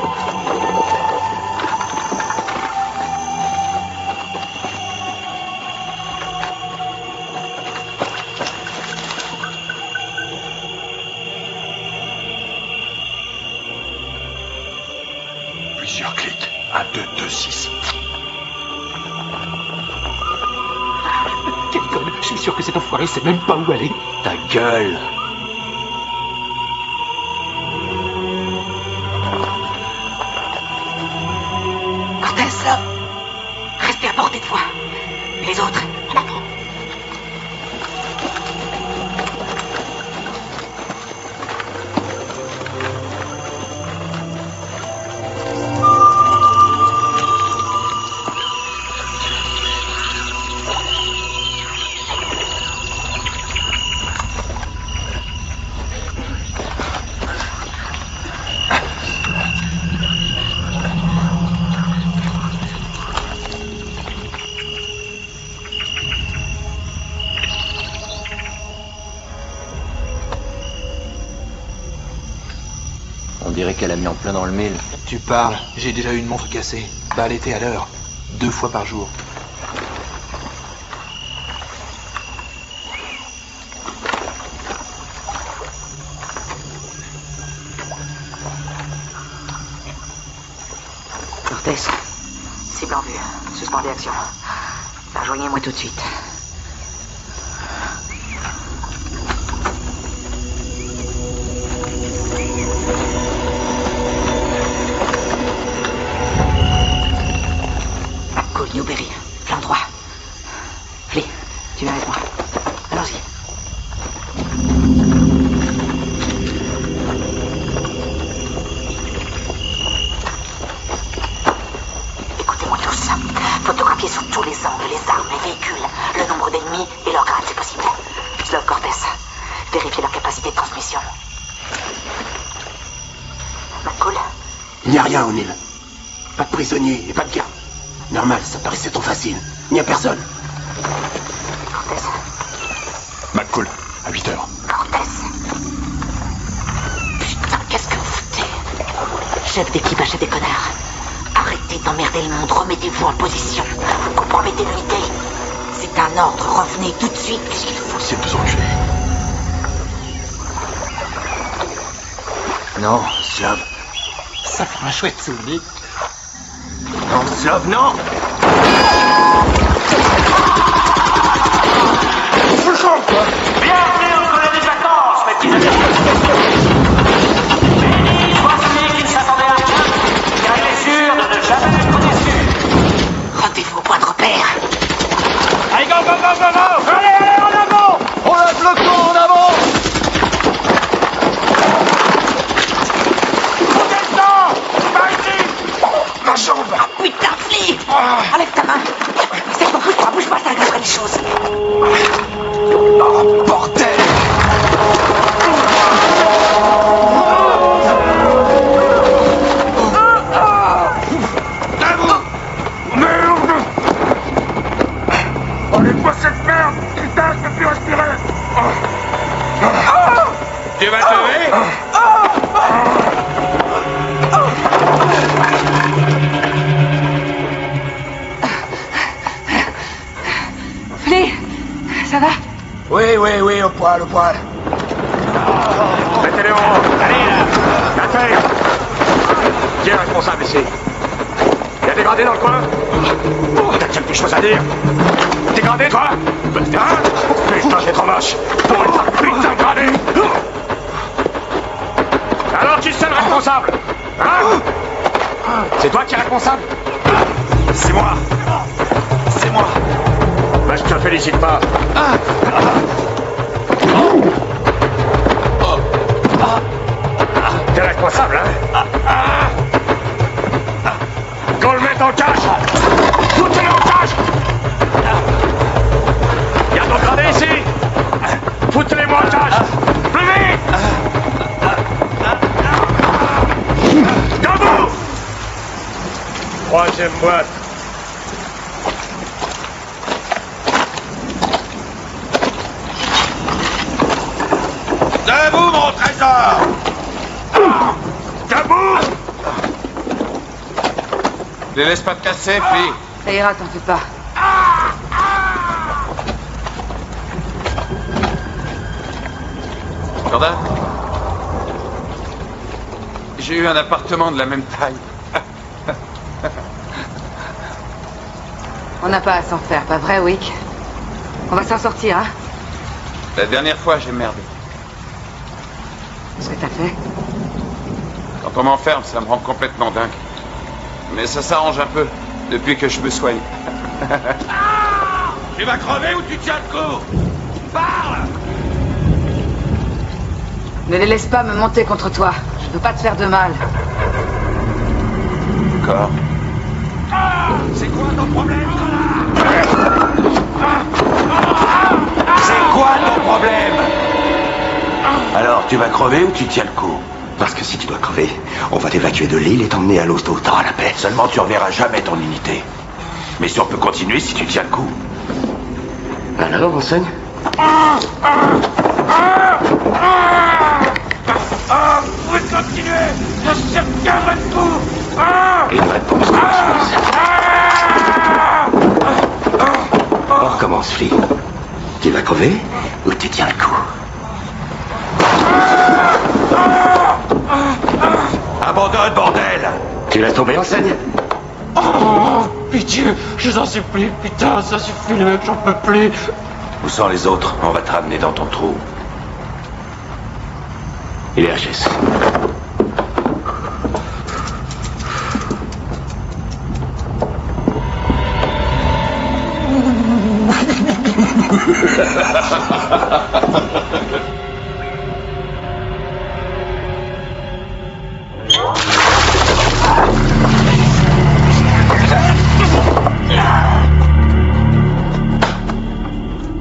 Plusieurs clics. 1, 2, 2, 6. Quelle conne. Je suis sûr que cet enfoiré sait même pas où aller. Ta gueule. Cortés, là. Restez à portée de voix. Et les autres, en attendant. On dirait qu'elle a mis en plein dans le mille. Tu parles. J'ai déjà eu une montre cassée. Bah, elle était à l'heure. 2 fois par jour. Cortés, cible en vue. Suspendez action. Rejoignez-moi tout de suite. Cool, Newberry, flanc droit. Flea, tu viens avec moi. Allons-y. Écoutez-moi tous. Photographiez sur tous les angles, les armes, les véhicules, le nombre d'ennemis et leur grade, c'est possible. Slov, Cortés, vérifiez leur capacité de transmission. McCall? Il n'y a rien, O'Neill. Pas de prisonniers et pas de garde. Normal, ça paraissait trop facile. Il n'y a personne. Cortés? McCall, à 8 heures. Cortés? Putain, qu'est-ce que vous foutez? Chef d'équipage et des connards. Arrêtez d'emmerder le monde, remettez-vous en position. Vous compromettez l'unité. C'est un ordre, revenez tout de suite. Qu'est-ce qu'il faut? Ces deux enculés. Non, Slov. Ça fera un chouette souvenir. Non, Slov, non! Bienvenue au colonie de vacances, mes petits amis. Béni soit celui qui ne s'attendait à rien, car il est sûr de ne jamais être déçu. Rendez-vous au point de repère. Allez, go, go, go, go, go! Allez, allez, en avant! On lève le camp en avant! ta main. C'est bon, bouge pas, ça aggraverait les choses. Oh, bordel! Enlève-moi cette merde! Putain, je peux plus respirer! Tu vas te lever? Flea, ça va? Oui, au poil. Mettez-les en haut! Allez, là! La terre! Qui est responsable ici? Il y a des gradés dans le coin? T'as quelque chose à dire? Des gradés, toi? Putain, t'es trop moche! Pour une fois, putain de gradé! Alors qui c'est le responsable? Hein? C'est toi qui es responsable? C'est moi! Bah, je te félicite pas. T'es responsable, hein? Qu'on le mette en cage! Foutez-le en cage! Y'a d'autres gradés ici? Foutez-les-moi en cage! Plus vite! Debout! Troisième boîte. Debout, mon trésor! Debout! Les laisse pas te casser, Flea. Ça ira, t'en fais pas. Jordan? J'ai eu un appartement de la même taille. On n'a pas à s'en faire, pas vrai, Wick? On va s'en sortir, hein? La dernière fois, j'ai merdé. Qu'est-ce que t'as fait? Quand on m'enferme, ça me rend complètement dingue. Mais ça s'arrange un peu, depuis que je me soigne. Tu vas crever ou tu tiens le coup? Parle! Ne les laisse pas me monter contre toi. Je veux pas te faire de mal. D'accord. C'est quoi ton problème, C'est quoi ton problème? Alors, tu vas crever ou tu tiens le coup? Parce que si tu dois crever, on va t'évacuer de l'île et t'emmener à l'hosto. T'auras la paix. Seulement, tu reverras jamais ton unité. Mais si on peut continuer si tu tiens le coup. Alors, enseigne. Vous pouvez continuer! Je tiendrai le coup! Et une réponse On recommence, Flea. Tu vas crever ou tu tiens le coup? Abandonne, bordel! Tu l'as tombé, enseigne? Oh, pitié, je vous en supplie, putain, ça suffit, les mecs, j'en peux plus. Où sont les autres? On va te ramener dans ton trou. Il est HS.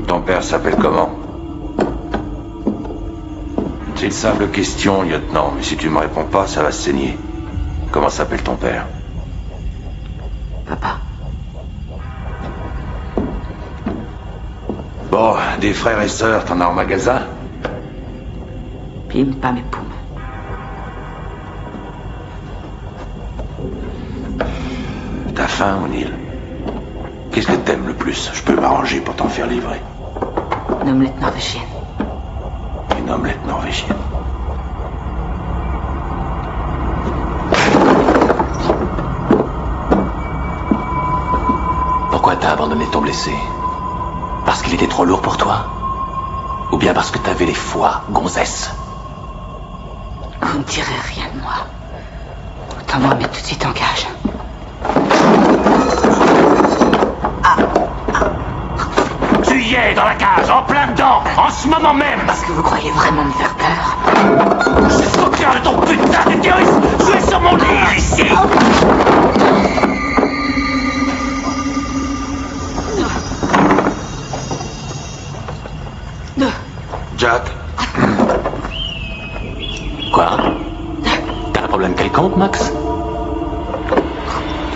Ton père s'appelle comment? C'est une simple question, lieutenant, mais si tu me réponds pas, ça va se saigner. Comment s'appelle ton père? Papa. Bon, des frères et sœurs, t'en as en magasin? Pim, pam et poum. T'as faim, O'Neill? Qu'est-ce que t'aimes le plus? Je peux m'arranger pour t'en faire livrer. Une omelette norvégienne. Une omelette norvégienne. Pourquoi t'as abandonné ton blessé? Parce qu'il était trop lourd pour toi? Ou bien parce que t'avais les foies, gonzesse? Vous ne direz rien de moi. Autant me remettre tout de suite en cage. Tu y es dans la cage, en plein dedans, en ce moment même! Parce que vous croyez vraiment me faire peur? Je soutiens de ton putain de terroriste! Tu es sur mon lit, ici! Quoi? T'as un problème quelconque, Max?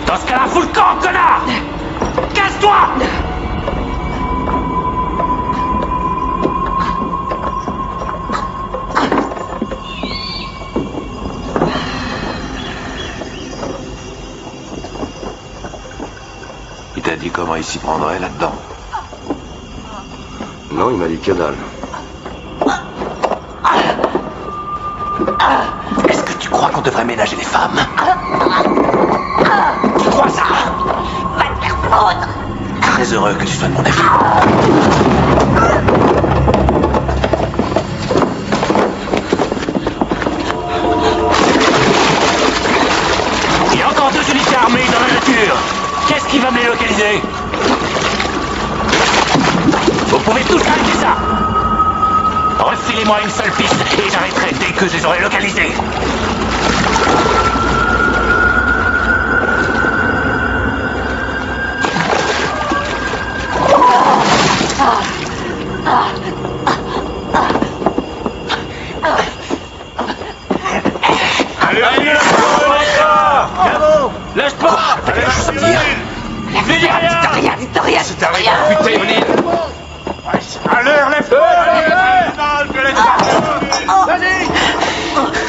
Dans ce cas-là, fous le camp, connard! Casse-toi! Il t'a dit comment il s'y prendrait là-dedans? Non, il m'a dit que dalle. Est-ce que tu crois qu'on devrait ménager les femmes? Tu crois ça? Va te faire foutre! Très heureux que tu sois de mon avis. Il y a encore 2 unités armées dans la nature. Qu'est-ce qui va me les localiser? Vous pouvez tous arrêter ça. Refilez-moi une seule piste et j'arrêterai dès que je les aurai localisés. Allez, Caveau, lâche pas. Allez, Victoria, Victoria, c'est arrivé, putain, Yonine. Allez, lève-toi. Vas-y.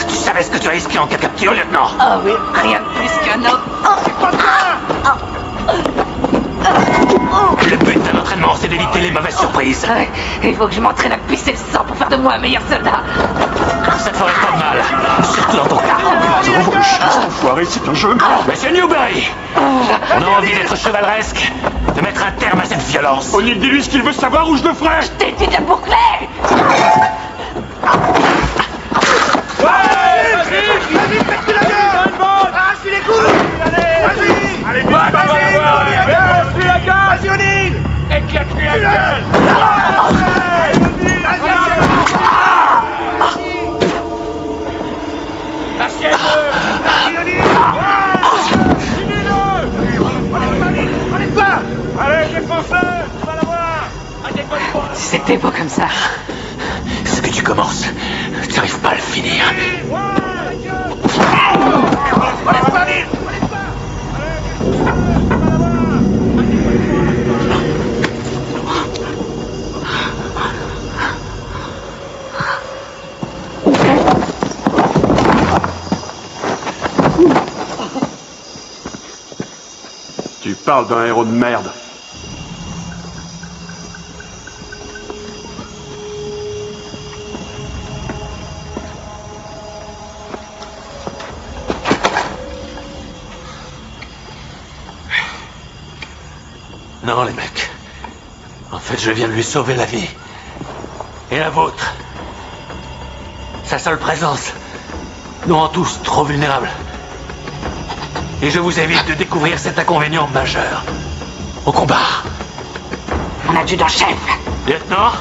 Tu savais ce que tu risquais en cas de capture, lieutenant? Ah oui, rien de plus qu'un homme. Le but d'un entraînement, c'est d'éviter les mauvaises surprises. Ouais, il faut que je m'entraîne à pisser le sang pour faire de moi un meilleur soldat. Ça te ferait pas de mal, surtout dans ton cas. Enfoiré, c'est un jeu. Monsieur Newberry, on a envie d'être chevaleresque, de mettre un terme à cette violence. Au lieu de dis-lui ce qu'il veut savoir ou je le ferai. Je t'ai dit de boucler. Vas-y, fais-tu la gueule. Arrache-lui les couilles. Allez, vite, vas-y, la gueule. Vas-y, O'Neill. Éclate-lui la gueule. Allez, défonce-le. Tu vas l'avoir. Si c'était beau comme ça. Ce que tu commences, tu n'arrives pas à le finir. Tu parles d'un héros de merde. Non, les mecs. En fait, je viens de lui sauver la vie. Et la vôtre. Sa seule présence nous rend tous trop vulnérables. Et je vous évite de découvrir cet inconvénient majeur. Au combat. Mon adjudant-chef. Lieutenant,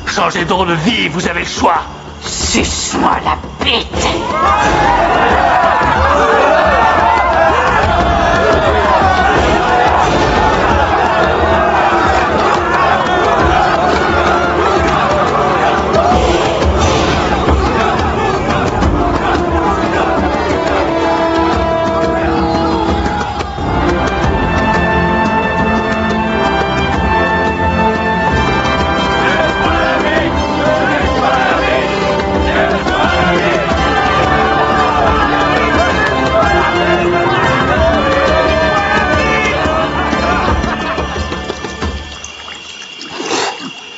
changez donc de vie, vous avez le choix. Suce-moi la bite.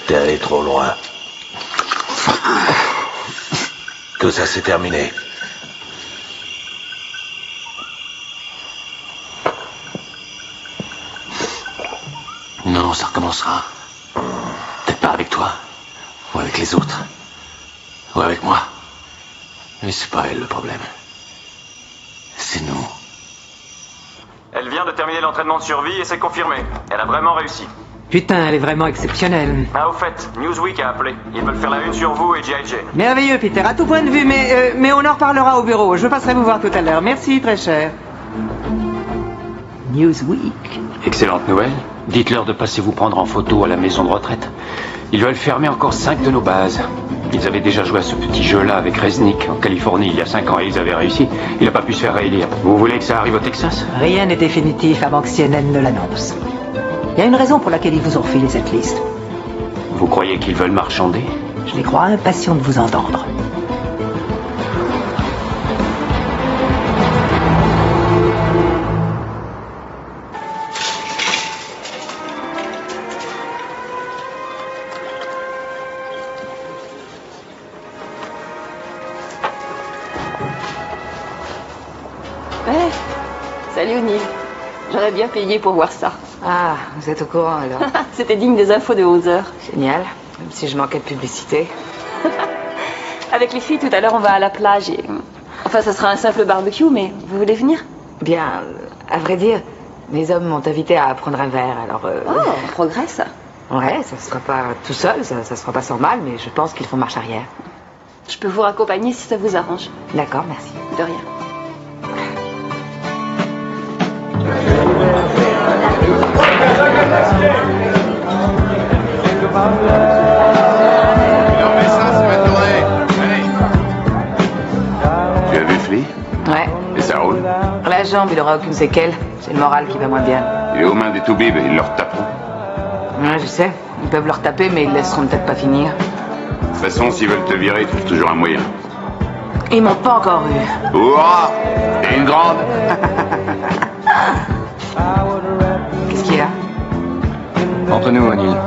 T'es allé trop loin. Tout ça, c'est terminé. Non, ça recommencera. Peut-être pas avec toi, ou avec les autres, ou avec moi. Mais c'est pas elle le problème. C'est nous. Elle vient de terminer l'entraînement de survie et c'est confirmé. Elle a vraiment réussi. Putain, elle est vraiment exceptionnelle. Ah, au fait, Newsweek a appelé. Ils veulent faire la une sur vous et G.I. Jane. Merveilleux, Peter, à tout point de vue, mais on en reparlera au bureau. Je passerai vous voir tout à l'heure. Merci, très cher. Newsweek. Excellente nouvelle. Dites-leur de passer vous prendre en photo à la maison de retraite. Ils veulent fermer encore 5 de nos bases. Ils avaient déjà joué à ce petit jeu-là avec Resnick en Californie il y a 5 ans et ils avaient réussi. Il n'a pas pu se faire réélire. Vous voulez que ça arrive au Texas? Rien n'est définitif avant que CNN ne l'annonce. Il y a une raison pour laquelle ils vous ont refilé cette liste. Vous croyez qu'ils veulent marchander? Je les crois impatients de vous entendre. Salut O'Neill. J'aurais bien payé pour voir ça. Ah, vous êtes au courant alors? C'était digne des infos de 11h. Génial, même si je manquais de publicité. Avec les filles, tout à l'heure, on va à la plage et... Enfin, ça sera un simple barbecue, mais vous voulez venir? Bien, à vrai dire, mes hommes m'ont invité à prendre un verre, alors... Oh, on progresse. Ouais, ça se fera pas tout seul, ça se fera pas sans mal, mais je pense qu'ils font marche arrière. Je peux vous raccompagner si ça vous arrange. D'accord, merci. De rien. Tu as vu Flea? Ouais. Et ça roule? La jambe, il aura aucune séquelle. C'est le moral qui va moins bien. Il est aux mains des toubibs, ils leur taperont. Ouais, je sais. Ils peuvent leur taper, mais ils laisseront peut-être pas finir. De toute façon, s'ils veulent te virer, ils trouvent toujours un moyen. Ils m'ont pas encore eu. Hurrah! Et une grande? Qu'est-ce qu'il y a? Entre nous, O'Neill,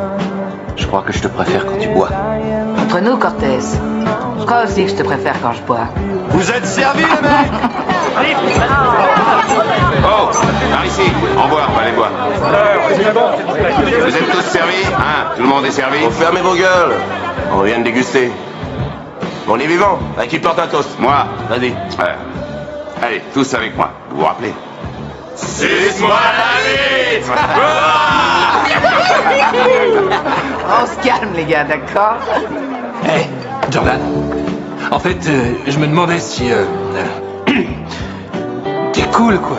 je crois que je te préfère quand tu bois. Entre nous, Cortez. Je crois aussi que je te préfère quand je bois. Vous êtes servis, les mecs! Oh, par ici, en boire, on va aller boire. Vous êtes tous servis? Hein? Tout le monde est servi? Vous fermez vos gueules. On vient de déguster. On est vivant. À qui porte un toast? Moi. Vas-y. Allez, tous avec moi. Vous vous rappelez? Suce-moi la bite! On se calme, les gars, d'accord? Hé, Jordan. En fait, je me demandais si... T'es cool, quoi.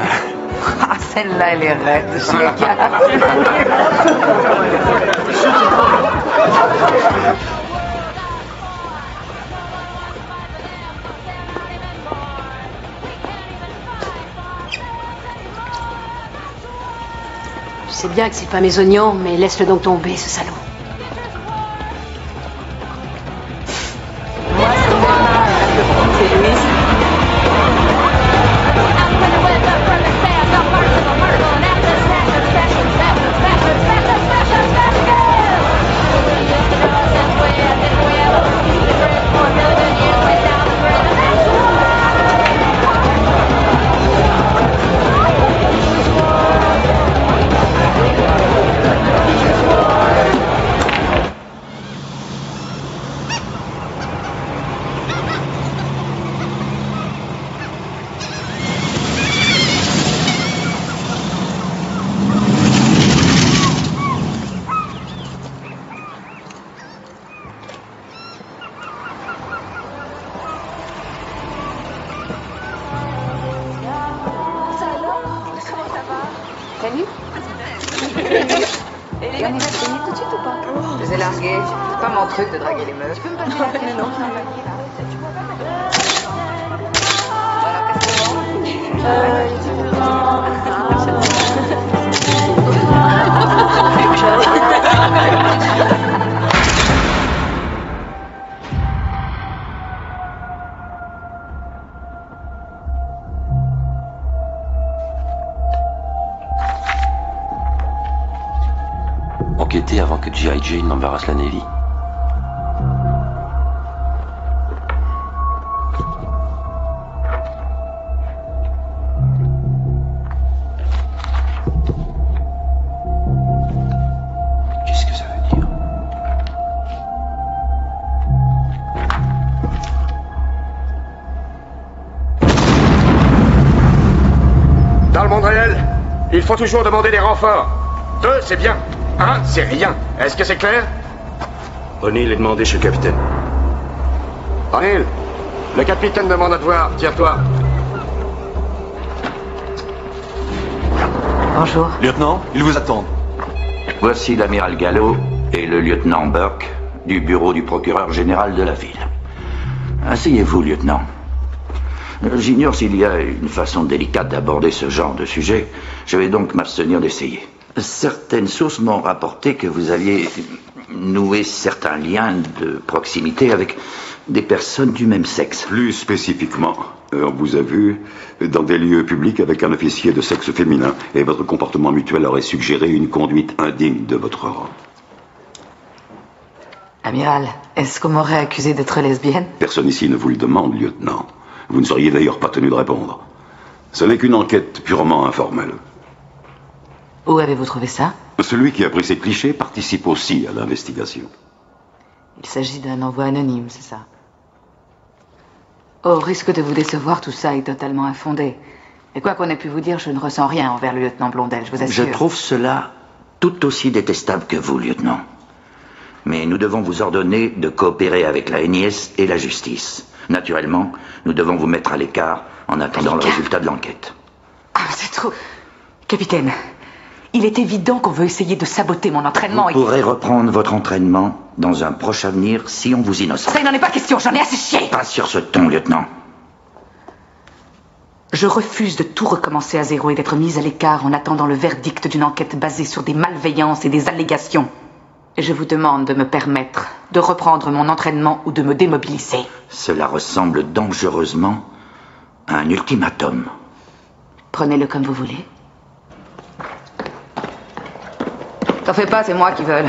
Ah, celle-là, elle est raide, je me calme. Je sais bien que c'est pas mes oignons, mais laisse-le donc tomber, ce salaud. Salut. Et les gars, il va se baigner tout de suite ou pas? Je les ai largués. C'est pas mon truc de draguer les meufs. Tu peux me passer la clé? Non, Enquêter avant que G.I. Jane n'embarrasse la Navy. Qu'est-ce que ça veut dire? Dans le monde réel, il faut toujours demander des renforts. 2, c'est bien. 1, c'est rien. Est-ce que c'est clair? O'Neill est demandé chez le capitaine. O'Neill, le capitaine demande à te voir. Tire-toi. Bonjour. Lieutenant, ils vous attendent. Voici l'amiral Gallo et le lieutenant Burke du bureau du procureur général de la ville. Asseyez-vous, lieutenant. J'ignore s'il y a une façon délicate d'aborder ce genre de sujet. Je vais donc m'abstenir d'essayer. Certaines sources m'ont rapporté que vous aviez noué certains liens de proximité avec des personnes du même sexe. Plus spécifiquement, on vous a vu dans des lieux publics avec un officier de sexe féminin et votre comportement mutuel aurait suggéré une conduite indigne de votre rang. Amiral, est-ce qu'on m'aurait accusé d'être lesbienne? Personne ici ne vous le demande, lieutenant. Vous ne seriez d'ailleurs pas tenu de répondre. Ce n'est qu'une enquête purement informelle. Où avez-vous trouvé ça? Celui qui a pris ces clichés participe aussi à l'investigation. Il s'agit d'un envoi anonyme, c'est ça? Au risque de vous décevoir, tout ça est totalement infondé. Et quoi qu'on ait pu vous dire, je ne ressens rien envers le lieutenant Blondel, je vous assure. Je trouve cela tout aussi détestable que vous, lieutenant. Mais nous devons vous ordonner de coopérer avec la NIS et la justice. Naturellement, nous devons vous mettre à l'écart en attendant le résultat de l'enquête. Ah, c'est trop... Capitaine, il est évident qu'on veut essayer de saboter mon entraînement. Vous pourrez reprendre votre entraînement dans un proche avenir si on vous innocente. Ça, il n'en est pas question, j'en ai assez chié. Pas sur ce ton, lieutenant. Je refuse de tout recommencer à zéro et d'être mise à l'écart en attendant le verdict d'une enquête basée sur des malveillances et des allégations. Et je vous demande de me permettre de reprendre mon entraînement ou de me démobiliser. Cela ressemble dangereusement à un ultimatum. Prenez-le comme vous voulez. T'en fais pas, c'est moi qui veux.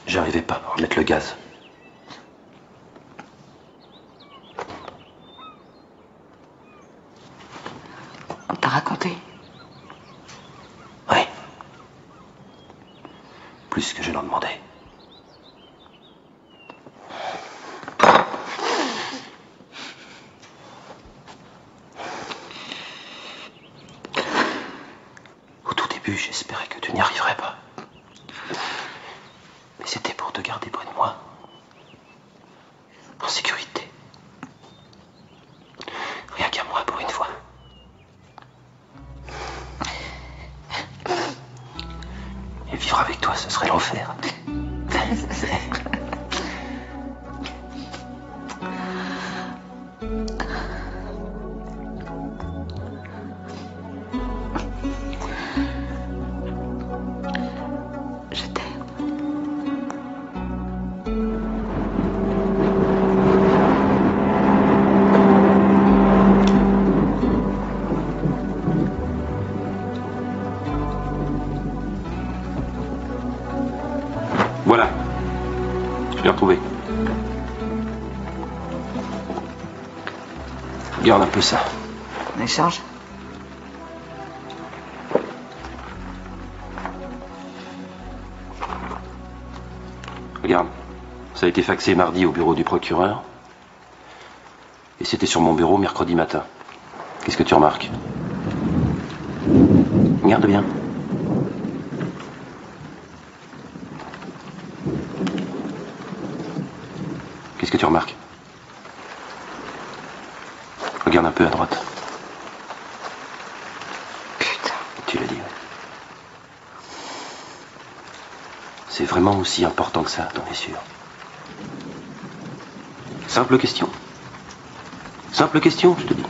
J'arrivais pas à remettre le gaz. On t'a raconté? Oui. Plus que je n'en demandais. Au tout début, j'espérais que tu n'y arriverais pas. Mais c'était pour te garder près de moi. En sécurité. Rien qu'à moi pour une fois. Et vivre avec toi, ce serait l'enfer. Voilà. Je l'ai retrouvé. Regarde un peu ça. En échange? Regarde. Ça a été faxé mardi au bureau du procureur. Et c'était sur mon bureau mercredi matin. Qu'est-ce que tu remarques? Regarde bien. Qu'est-ce que tu remarques? Regarde un peu à droite. Putain. Tu l'as dit, oui. C'est vraiment aussi important que ça, t'en es sûr? Simple question. Simple question, je te dis.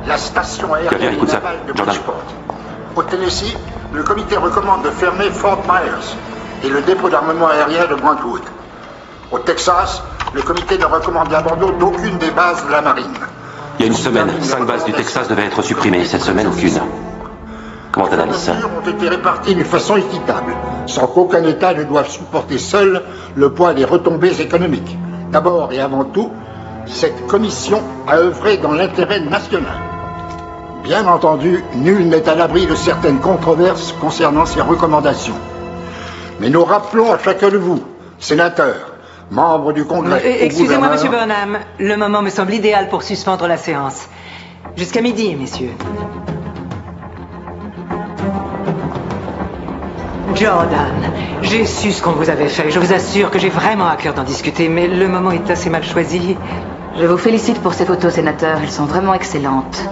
La station aérienne navale de Bridgeport. Au Tennessee, le comité recommande de fermer Fort Myers et le dépôt d'armement aérien de Brentwood. Au Texas, le comité ne recommande l'abandon d'aucune des bases de la marine. Il y a une semaine, 5 bases du Texas devaient être supprimées. Cette semaine, aucune. Comment t'analyses ça? Les mesures ont été réparties d'une façon équitable, sans qu'aucun État ne doive supporter seul le poids des retombées économiques. D'abord et avant tout, cette commission a œuvré dans l'intérêt national. Bien entendu, nul n'est à l'abri de certaines controverses concernant ces recommandations. Mais nous rappelons à chacun de vous, sénateurs, membres du Congrès... Excusez-moi, Monsieur Burnham, le moment me semble idéal pour suspendre la séance. Jusqu'à midi, messieurs. Jordan, j'ai su ce qu'on vous avait fait. Je vous assure que j'ai vraiment à cœur d'en discuter, mais le moment est assez mal choisi. Je vous félicite pour ces photos, sénateur. Elles sont vraiment excellentes.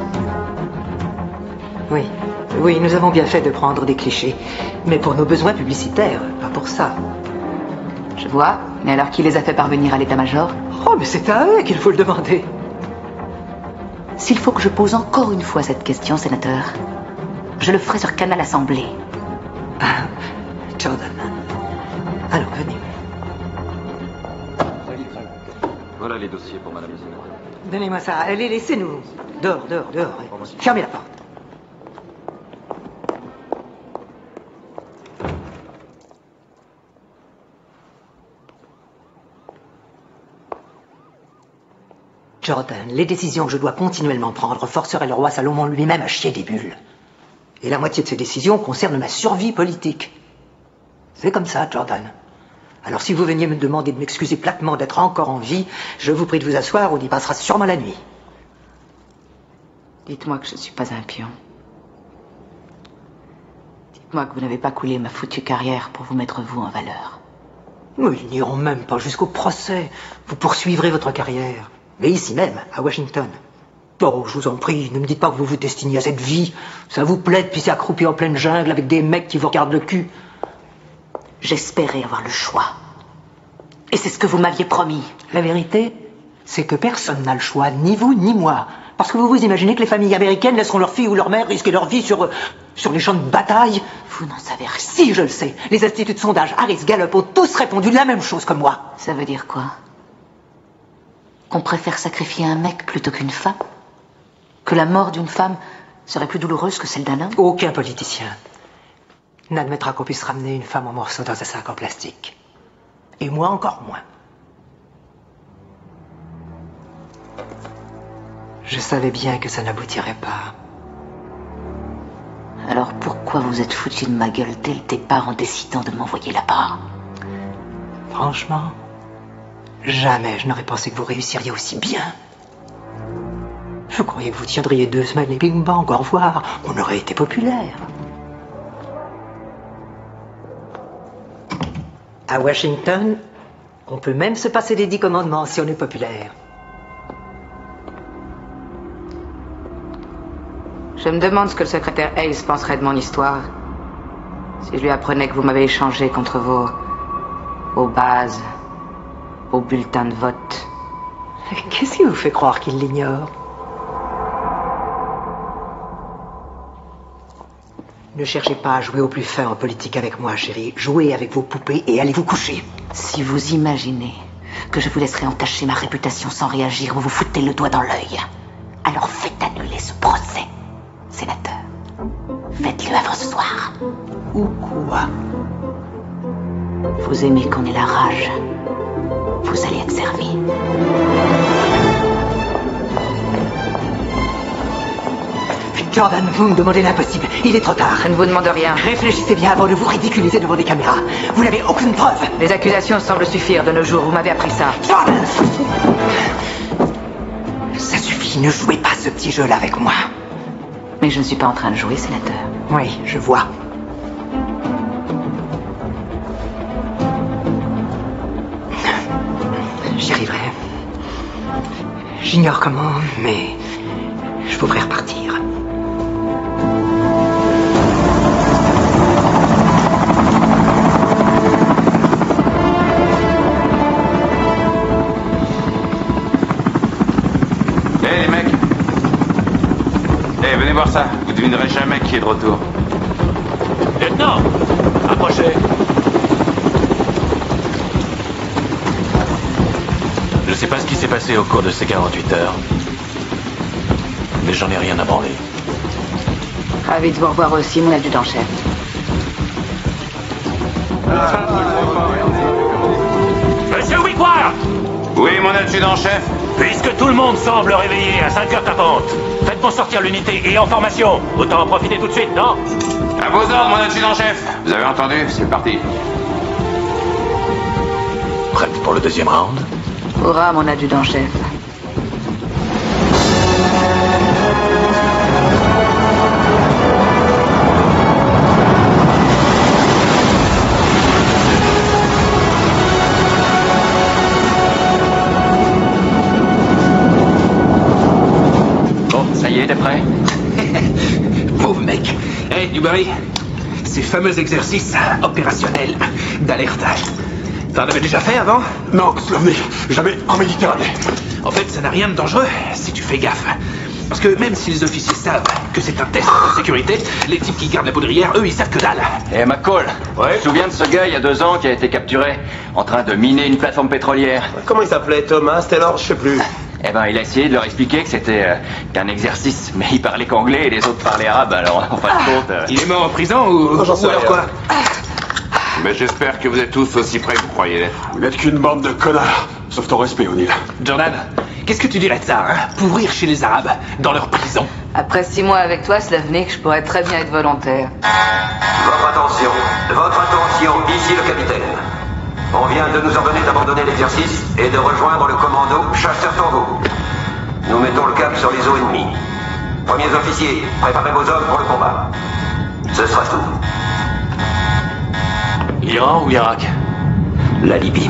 Oui, nous avons bien fait de prendre des clichés. Mais pour nos besoins publicitaires, pas pour ça. Je vois. Mais alors qui les a fait parvenir à l'état-major? Oh, mais c'est à eux qu'il faut le demander. S'il faut que je pose encore une fois cette question, sénateur, je le ferai sur Canal Assemblée. Jordan. Alors, venez. Voilà les dossiers pour madame le sénateur. Donnez-moi ça. Allez, laissez-nous. Dehors. Fermez la porte. Jordan, les décisions que je dois continuellement prendre forceraient le roi Salomon lui-même à chier des bulles. Et la moitié de ces décisions concernent ma survie politique. C'est comme ça, Jordan. Alors si vous veniez me demander de m'excuser platement d'être encore en vie, je vous prie de vous asseoir, on y passera sûrement la nuit. Dites-moi que je ne suis pas un pion. Dites-moi que vous n'avez pas coulé ma foutue carrière pour vous mettre vous en valeur. Mais ils n'iront même pas jusqu'au procès. Vous poursuivrez votre carrière. Mais ici même, à Washington. Oh, je vous en prie, ne me dites pas que vous vous destinez à cette vie. Ça vous plaît de pisser accroupi en pleine jungle avec des mecs qui vous regardent le cul. J'espérais avoir le choix. Et c'est ce que vous m'aviez promis. La vérité, c'est que personne n'a le choix, ni vous ni moi. Parce que vous vous imaginez que les familles américaines laisseront leurs filles ou leurs mères risquer leur vie sur les champs de bataille? Vous n'en savez rien. Si, je le sais. Les instituts de sondage Harris, Gallup ont tous répondu la même chose que moi. Ça veut dire quoi? Qu'on préfère sacrifier un mec plutôt qu'une femme? Que la mort d'une femme serait plus douloureuse que celle d'un homme? Aucun politicien n'admettra qu'on puisse ramener une femme en morceaux dans un sac en plastique. Et moi encore moins. Je savais bien que ça n'aboutirait pas. Alors pourquoi vous êtes foutu de ma gueule dès le départ en décidant de m'envoyer là-bas? Franchement, jamais je n'aurais pensé que vous réussiriez aussi bien. Je croyais que vous tiendriez 2 semaines les Big Bang, au revoir. On aurait été populaire. À Washington, on peut même se passer des 10 commandements si on est populaire. Je me demande ce que le secrétaire Hayes penserait de mon histoire. Si je lui apprenais que vous m'avez échangé contre vos bases, vos bulletins de vote. Qu'est-ce qui vous fait croire qu'il l'ignore? Ne cherchez pas à jouer au plus fin en politique avec moi, chérie. Jouez avec vos poupées et allez vous coucher. Si vous imaginez que je vous laisserai entacher ma réputation sans réagir, vous vous foutez le doigt dans l'œil. Alors faites annuler ce procès, sénateur. Faites-le avant ce soir. Ou quoi? Vous aimez qu'on ait la rage. Vous allez être servi. Jordan, vous me demandez l'impossible. Il est trop tard. Je ne vous demande rien. Réfléchissez bien avant de vous ridiculiser devant des caméras. Vous n'avez aucune preuve. Les accusations semblent suffire de nos jours. Vous m'avez appris ça. Jordan! Ça suffit. Ne jouez pas ce petit jeu-là avec moi. Mais je ne suis pas en train de jouer, sénateur. Oui, je vois. J'y arriverai. J'ignore comment, mais je voudrais repartir. Hé les mecs. Hé, venez voir ça. Vous devinerez jamais qui est de retour. Lieutenant, approchez. Je sais pas ce qui s'est passé au cours de ces 48 heures. Mais j'en ai rien à branler. Ravi de vous revoir aussi, mon adjudant-chef. Monsieur Wickwire! Oui, mon adjudant-chef. Puisque tout le monde semble réveillé à 5 heures tapantes, faites-moi sortir l'unité et en formation. Autant en profiter tout de suite, non? À vos ordres, mon adjudant-chef. Vous avez entendu? C'est parti. Prête pour le deuxième round? Hurrah, mon adjudant-chef. Bon, ça y est, t'es prêt? Pauvre mec. Hey, Newberry, ces fameux exercices opérationnels d'alerte. T'en avais déjà fait avant? Non, Slovnik, jamais en Méditerranée. En fait, ça n'a rien de dangereux si tu fais gaffe. Parce que même si les officiers savent que c'est un test de sécurité, les types qui gardent la poudrière, eux, ils savent que dalle. Eh, McCall, ouais? Tu te souviens de ce gars il y a 2 ans qui a été capturé en train de miner une plateforme pétrolière? Comment il s'appelait? Thomas, Taylor, je sais plus. Eh ben, il a essayé de leur expliquer que c'était qu'un exercice, mais il parlait qu'anglais et les autres parlaient arabe, alors en fin de compte... Il est mort en prison ou, j'en sais ou alors rien. quoi? Mais j'espère que vous êtes tous aussi près que vous croyez l'être. Vous n'êtes qu'une bande de connards. Sauf ton respect, O'Neill. Jordan, qu'est-ce que tu dirais de ça, hein? Pourrir chez les Arabes, dans leur prison. Après 6 mois avec toi, Slavnik, je pourrais très bien être volontaire. Votre attention, ici le capitaine. On vient de nous ordonner d'abandonner l'exercice et de rejoindre le commando Chasseur Tango. Nous mettons le cap sur les eaux ennemies. Premiers officiers, préparez vos hommes pour le combat. Ce sera tout. Iran ou Irak? La Libye.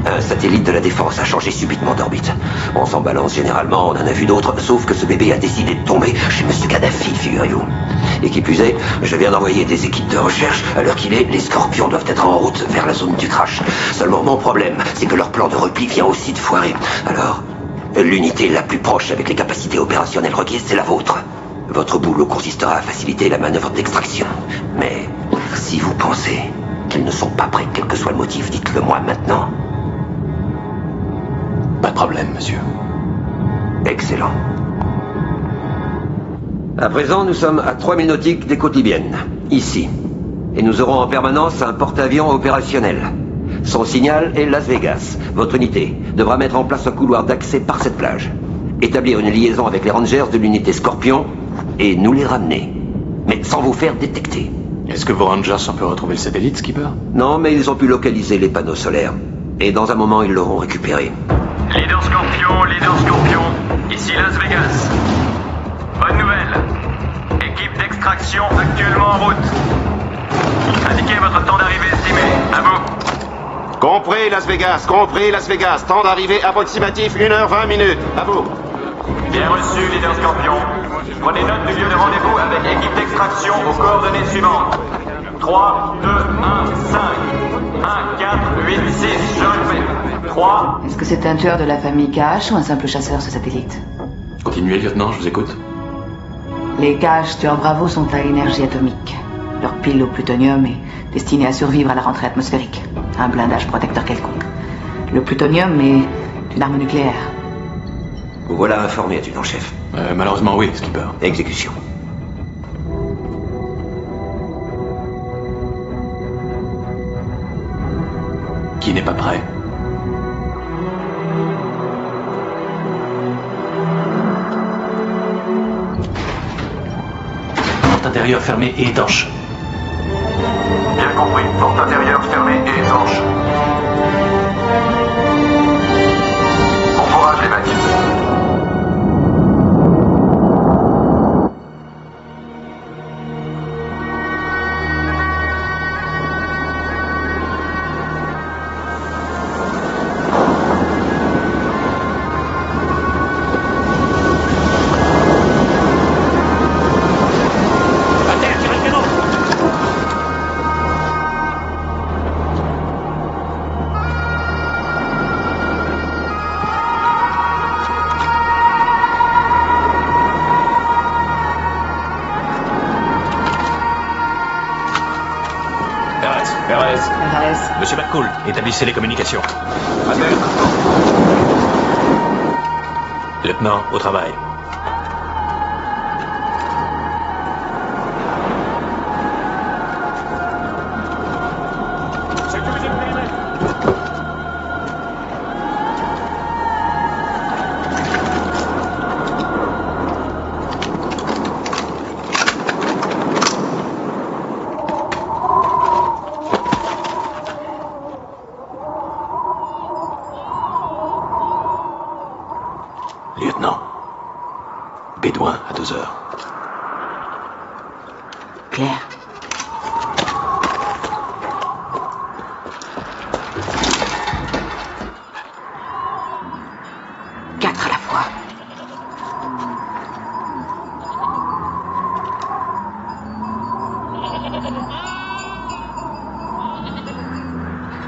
Un satellite de la défense a changé subitement d'orbite. On s'en balance généralement, on en a vu d'autres, sauf que ce bébé a décidé de tomber chez Monsieur Kadhafi, figurez-vous. Et qui plus est, je viens d'envoyer des équipes de recherche. À l'heure qu'il est, les Scorpions doivent être en route vers la zone du crash. Seulement mon problème, c'est que leur plan de repli vient aussi de foirer. Alors, l'unité la plus proche avec les capacités opérationnelles requises, c'est la vôtre. Votre boulot consistera à faciliter la manœuvre d'extraction. Mais si vous pensez qu'ils ne sont pas prêts, quel que soit le motif, dites-le moi maintenant. Pas de problème, monsieur. Excellent. À présent, nous sommes à 3000 nautiques des côtes libyennes, ici. Et nous aurons en permanence un porte-avions opérationnel. Son signal est Las Vegas. Votre unité devra mettre en place un couloir d'accès par cette plage. Établir une liaison avec les rangers de l'unité Scorpion et nous les ramener. Mais sans vous faire détecter. Est-ce que vos rangers ont pu retrouver le satellite, Skipper? Non, mais ils ont pu localiser les panneaux solaires. Et dans un moment, ils l'auront récupéré. Leader Scorpion, ici Las Vegas. Bonne nouvelle. Équipe d'extraction actuellement en route. Indiquez votre temps d'arrivée estimé. À vous. Compris, Las Vegas. Temps d'arrivée approximatif 1h20 minutes. À vous. Bien reçu, Leader Scorpion. Prenez note du lieu de rendez-vous avec équipe d'extraction aux coordonnées suivantes. 3, 2, 1, 5, 1, 4, 8, 6, je répète. 3. Est-ce que c'est un tueur de la famille Cash ou un simple chasseur, ce satellite? Continuez, lieutenant, je vous écoute. Les Cash tueurs Bravo sont à énergie atomique. Leur pile au plutonium est destinée à survivre à la rentrée atmosphérique. Un blindage protecteur quelconque. Le plutonium est une arme nucléaire. Vous voilà informé, adjudant-chef. Malheureusement, oui, Skipper. Exécution. Qui n'est pas prêt? Porte intérieure fermée et étanche. Bien compris. Porte intérieure fermée et étanche. Bon courage, les mecs. Alvarez. Monsieur McCall, établissez les communications. Lieutenant, au travail. Lieutenant, Bédouin à 2 heures. Claire. Quatre à la fois.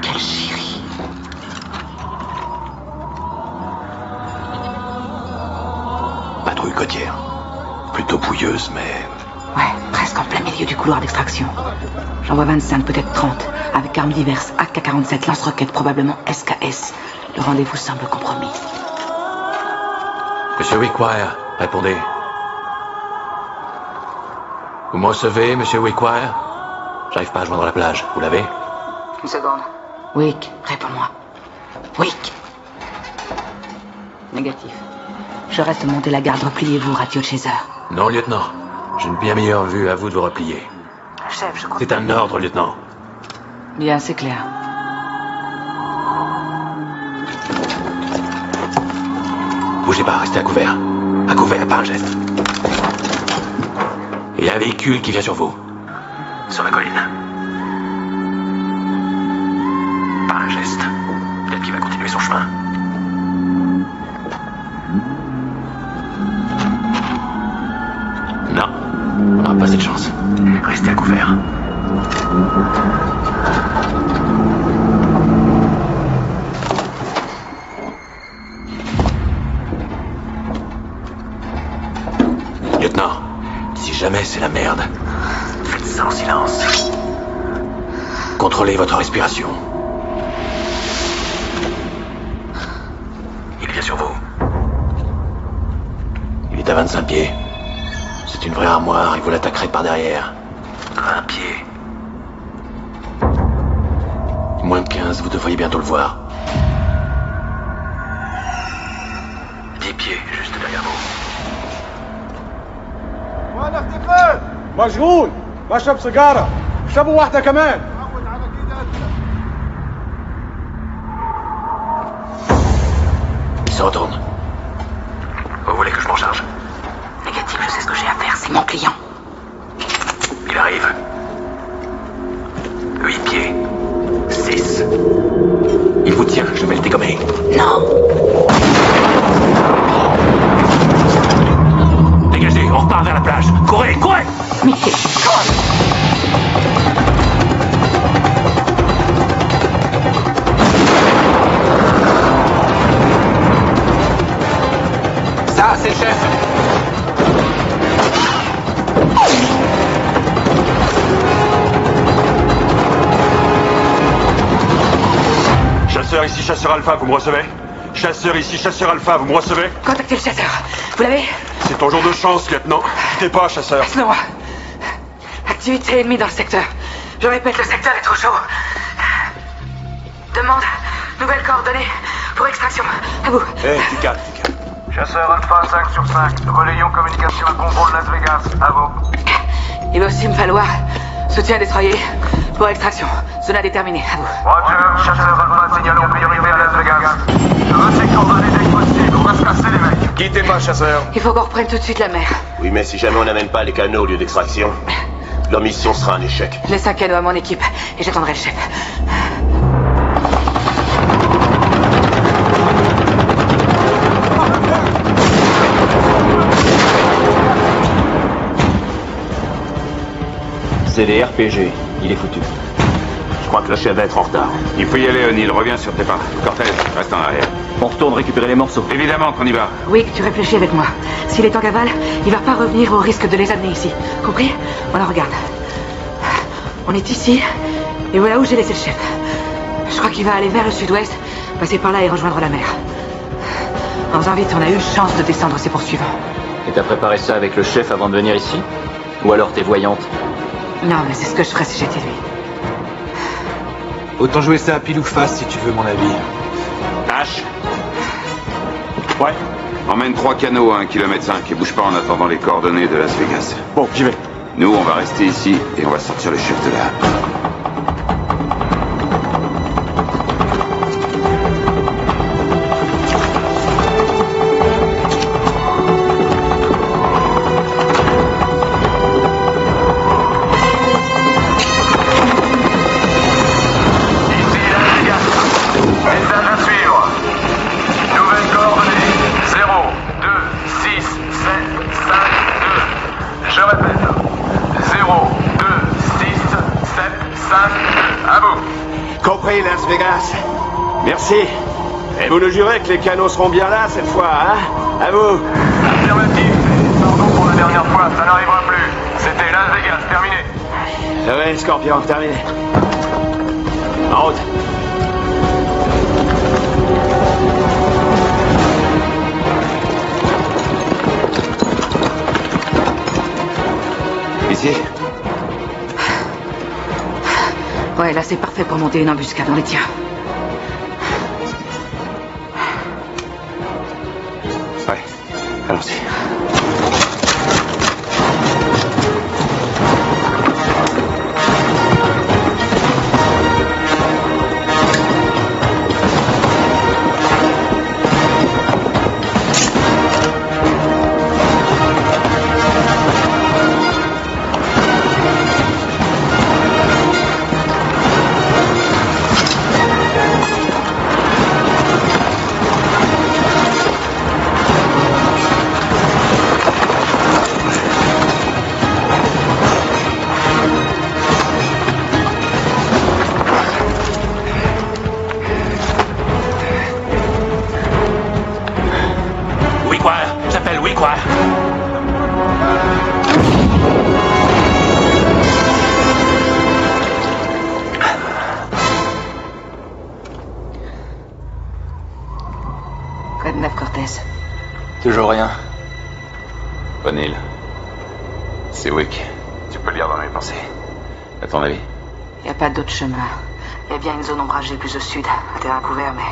Quelle chérie. Patrouille côtière. Plutôt bouilleuse, mais... Ouais, presque en plein milieu du couloir d'extraction. J'en vois 25, peut-être 30, avec armes diverses, AK-47, lance-roquettes, probablement SKS. Le rendez-vous semble compromis. Monsieur Wickwire, répondez. Vous me recevez, monsieur Wickwire? J'arrive pas à joindre la plage, vous l'avez? Une seconde. Wick, réponds-moi. Wick. Négatif. Je reste monter la garde, repliez-vous, radio Chaser. Non, lieutenant. J'ai une bien meilleure vue, à vous de vous replier. Chef, je crois. C'est un ordre, lieutenant. Bien, c'est clair. Bougez pas, restez à couvert. À couvert, pas un geste. Il y a un véhicule qui vient sur vous. Sur la colline. Pas un geste. Peut-être qu'il va continuer son chemin. Non. On n'aura pas cette chance. Restez à couvert. Lieutenant, si jamais c'est la merde, faites ça en silence. Contrôlez votre respiration. Il vient sur vous. Il est à 25 pieds. C'est une vraie armoire et vous l'attaquerez par derrière. 20 pieds. Moins de 15, vous devriez bientôt le voir. 10 pieds, juste derrière vous. وين اختفيت؟ مشغول بشرب سيجارة اشربوا واحدة كمان Il se retourne. Vous voulez que je m'en charge? Négatif, je sais ce que j'ai à faire, c'est mon client. Il arrive. 8 pieds. 6. Il vous tient, je vais le dégommer. Non. Dégagez, on repart vers la plage. Courez, courez! Mickey, cours! Ça, c'est le chef. Chasseur ici, chasseur alpha, vous me recevez? Chasseur ici, chasseur alpha, vous me recevez? Contactez le chasseur. Vous l'avez? C'est ton jour de chance, lieutenant. Quittez pas, chasseur. Laisse-le-moi. Activité ennemie dans le secteur. Je répète, le secteur est trop chaud. Demande nouvelles coordonnées pour extraction. À vous. Hé, tu calmes, tu calmes. Chasseur Alpha 5 sur 5, relayons communication à contrôle Las Vegas, à vous. Il va aussi me falloir soutien destroyer pour extraction. Zone déterminée, à vous. Roger, chasseur Alpha, signalons priorité à Las Vegas. Restez coordonnées dès que possible, on va se casser les mecs. Quittez pas, chasseur. Il faut qu'on reprenne tout de suite la mer. Oui, mais si jamais on n'amène pas les canaux au lieu d'extraction, leur mission sera un échec. Laisse un canot à mon équipe et j'attendrai le chef. C'est des RPG. Il est foutu. Je crois que le chef va être en retard. Il faut y aller, O'Neill. Reviens sur tes pas. Cortez, reste en arrière. On retourne récupérer les morceaux. Évidemment qu'on y va. Wick, tu réfléchis avec moi. S'il est en cavale, il va pas revenir au risque de les amener ici. Compris? On la regarde. On est ici, Et voilà où j'ai laissé le chef. Je crois qu'il va aller vers le sud-ouest, passer par là et rejoindre la mer. En faisant vite, on a eu chance de descendre ses poursuivants. Et t'as préparé ça avec le chef avant de venir ici? Ou alors t'es voyante? Non, mais c'est ce que je ferais si j'étais lui. Autant jouer ça à pile ou face si tu veux mon avis. H. Ouais. Emmène 3 canots à 1,5 km et bouge pas en attendant les coordonnées de Las Vegas. Bon, j'y vais. Nous, on va rester ici et on va sortir le chef de là. Compris, Las Vegas. Merci. Et vous nous jurez que les canons seront bien là cette fois, hein? À vous. Affirmatif. Pardon pour la dernière fois, ça n'arrivera plus. C'était Las Vegas, terminé. Ouais, Scorpion, terminé. En route. Ici? Ouais, là c'est parfait pour monter une embuscade, on les tient. Ouais, allons-y. Toujours rien. O'Neill. C'est Wick. Tu peux lire dans mes pensées. À ton avis? Il n'y a pas d'autre chemin. Il y a bien une zone ombragée plus au sud, un terrain couvert, mais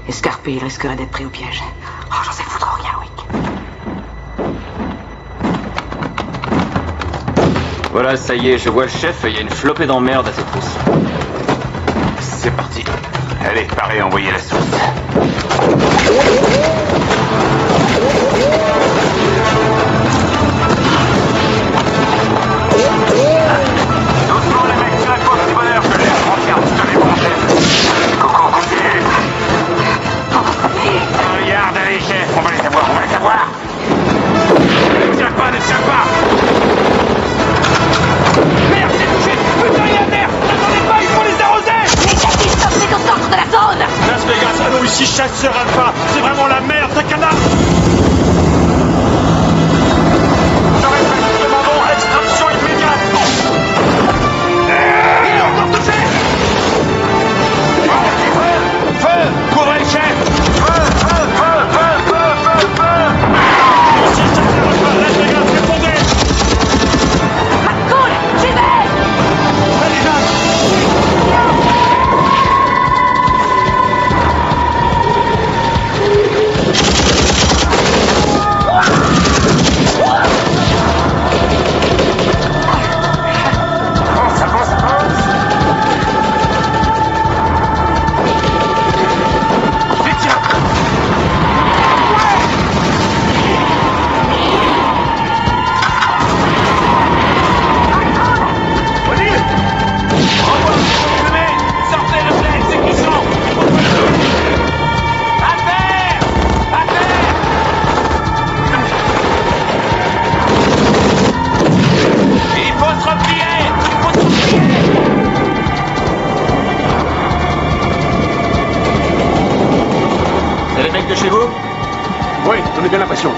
escarpé, il risquerait d'être pris au piège. Oh, j'en sais foutre rien, Wick. Voilà, ça y est, je vois le chef et il y a une flopée d'emmerde à ses trousses. C'est parti. Allez, parez, envoyez la sauce. Doucement les mecs, tu réponds petit bonheur, je laisse frontière, je te les branche. Coco, continue. Regarde, allez, chef, on va les avoir, on va les avoir. Ne tiens pas, ne tiens pas. Merde, c'est touché. Putain, il y a terre. N'attendez pas, il faut les arroser. Négatif, stop, c'est au centre de la zone. Las Vegas, allô, ici chasseur alpha. C'est vraiment la merde, ce canard. Demandons extraction immédiate. Il est encore touché. Feu! Couvrez le chef! Feu, feu, feu, feu, feu, feu, feu. Ici chasseur alpha, Las Vegas, répondez. Cool, j'y vais. Allez, Jeanne. C'est les mecs de chez vous? Oui, j'en ai bien l'impression.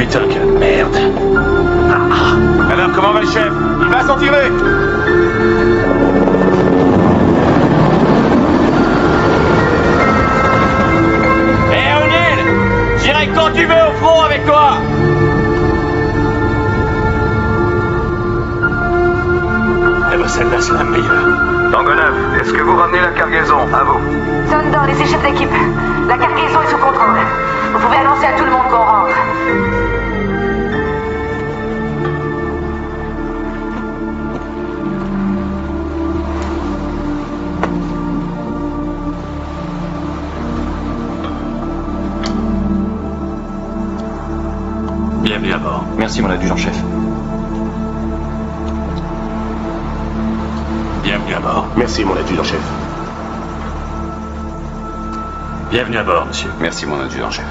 Putain, quelle merde. Alors, comment va le chef? Il va s'en tirer. J'irai quand tu veux au front avec toi. Eh ben celle-là, c'est la meilleure. Tango 9, est-ce que vous ramenez la cargaison? À vous. Thunder, les chefs d'équipe. La cargaison est sous contrôle. Vous pouvez annoncer à tout le monde qu'on rentre. Bienvenue à bord. Merci, mon adjudant-chef. Bienvenue à bord. Merci, mon adjudant-chef. Bienvenue à bord, monsieur. Merci, mon adjudant-chef.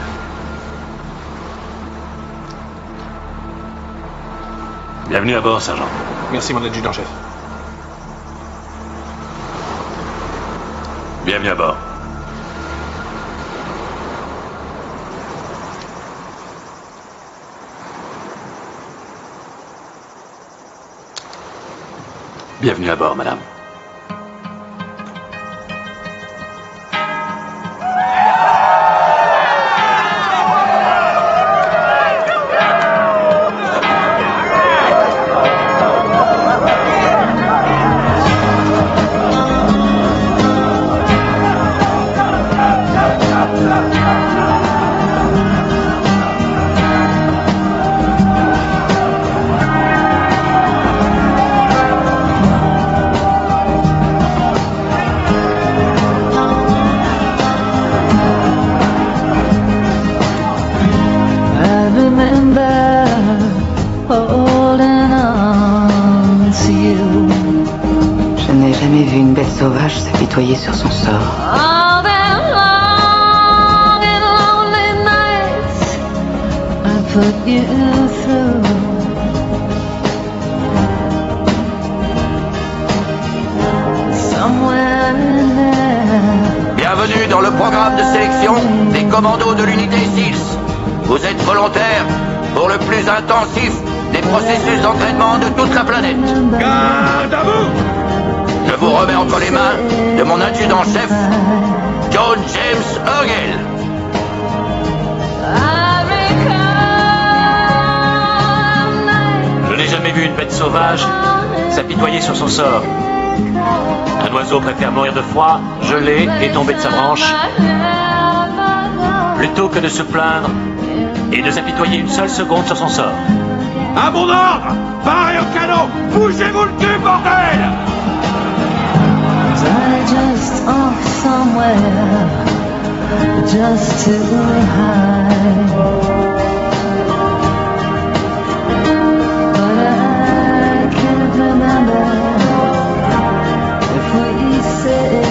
Bienvenue à bord, sergent. Merci, mon adjudant-chef. Bienvenue à bord. Bienvenue à bord, madame. Je n'ai jamais vu une bête sauvage s'apitoyer sur son sort. All them long and lonely nights I put you through. Somewhere in there. Bienvenue dans le programme de sélection des commandos de l'unité SEALS. Vous êtes volontaires pour le plus intensif des processus d'entraînement de toute la planète. Garde à vous! Je vous remets entre les mains de mon adjudant-chef, John James Ogill. Je n'ai jamais vu une bête sauvage s'apitoyer sur son sort. Un oiseau préfère mourir de froid, gelé et tomber de sa branche, plutôt que de se plaindre et de s'apitoyer une seule seconde sur son sort. À mon ordre! Parez au canon! Bougez-vous le cul, bordel! Die just off somewhere, just to hide. But I can't remember if we said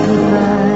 goodbye.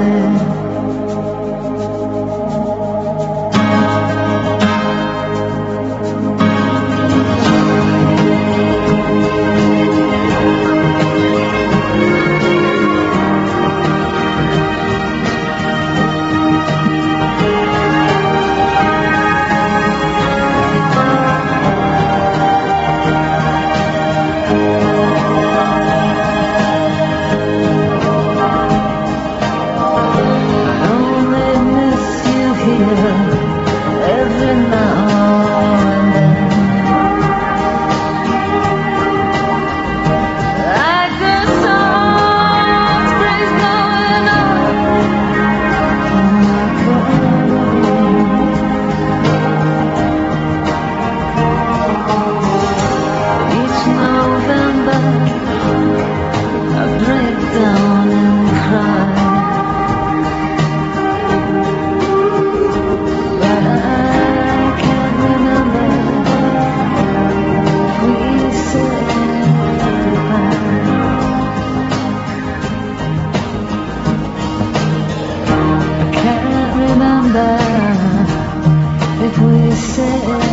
If we said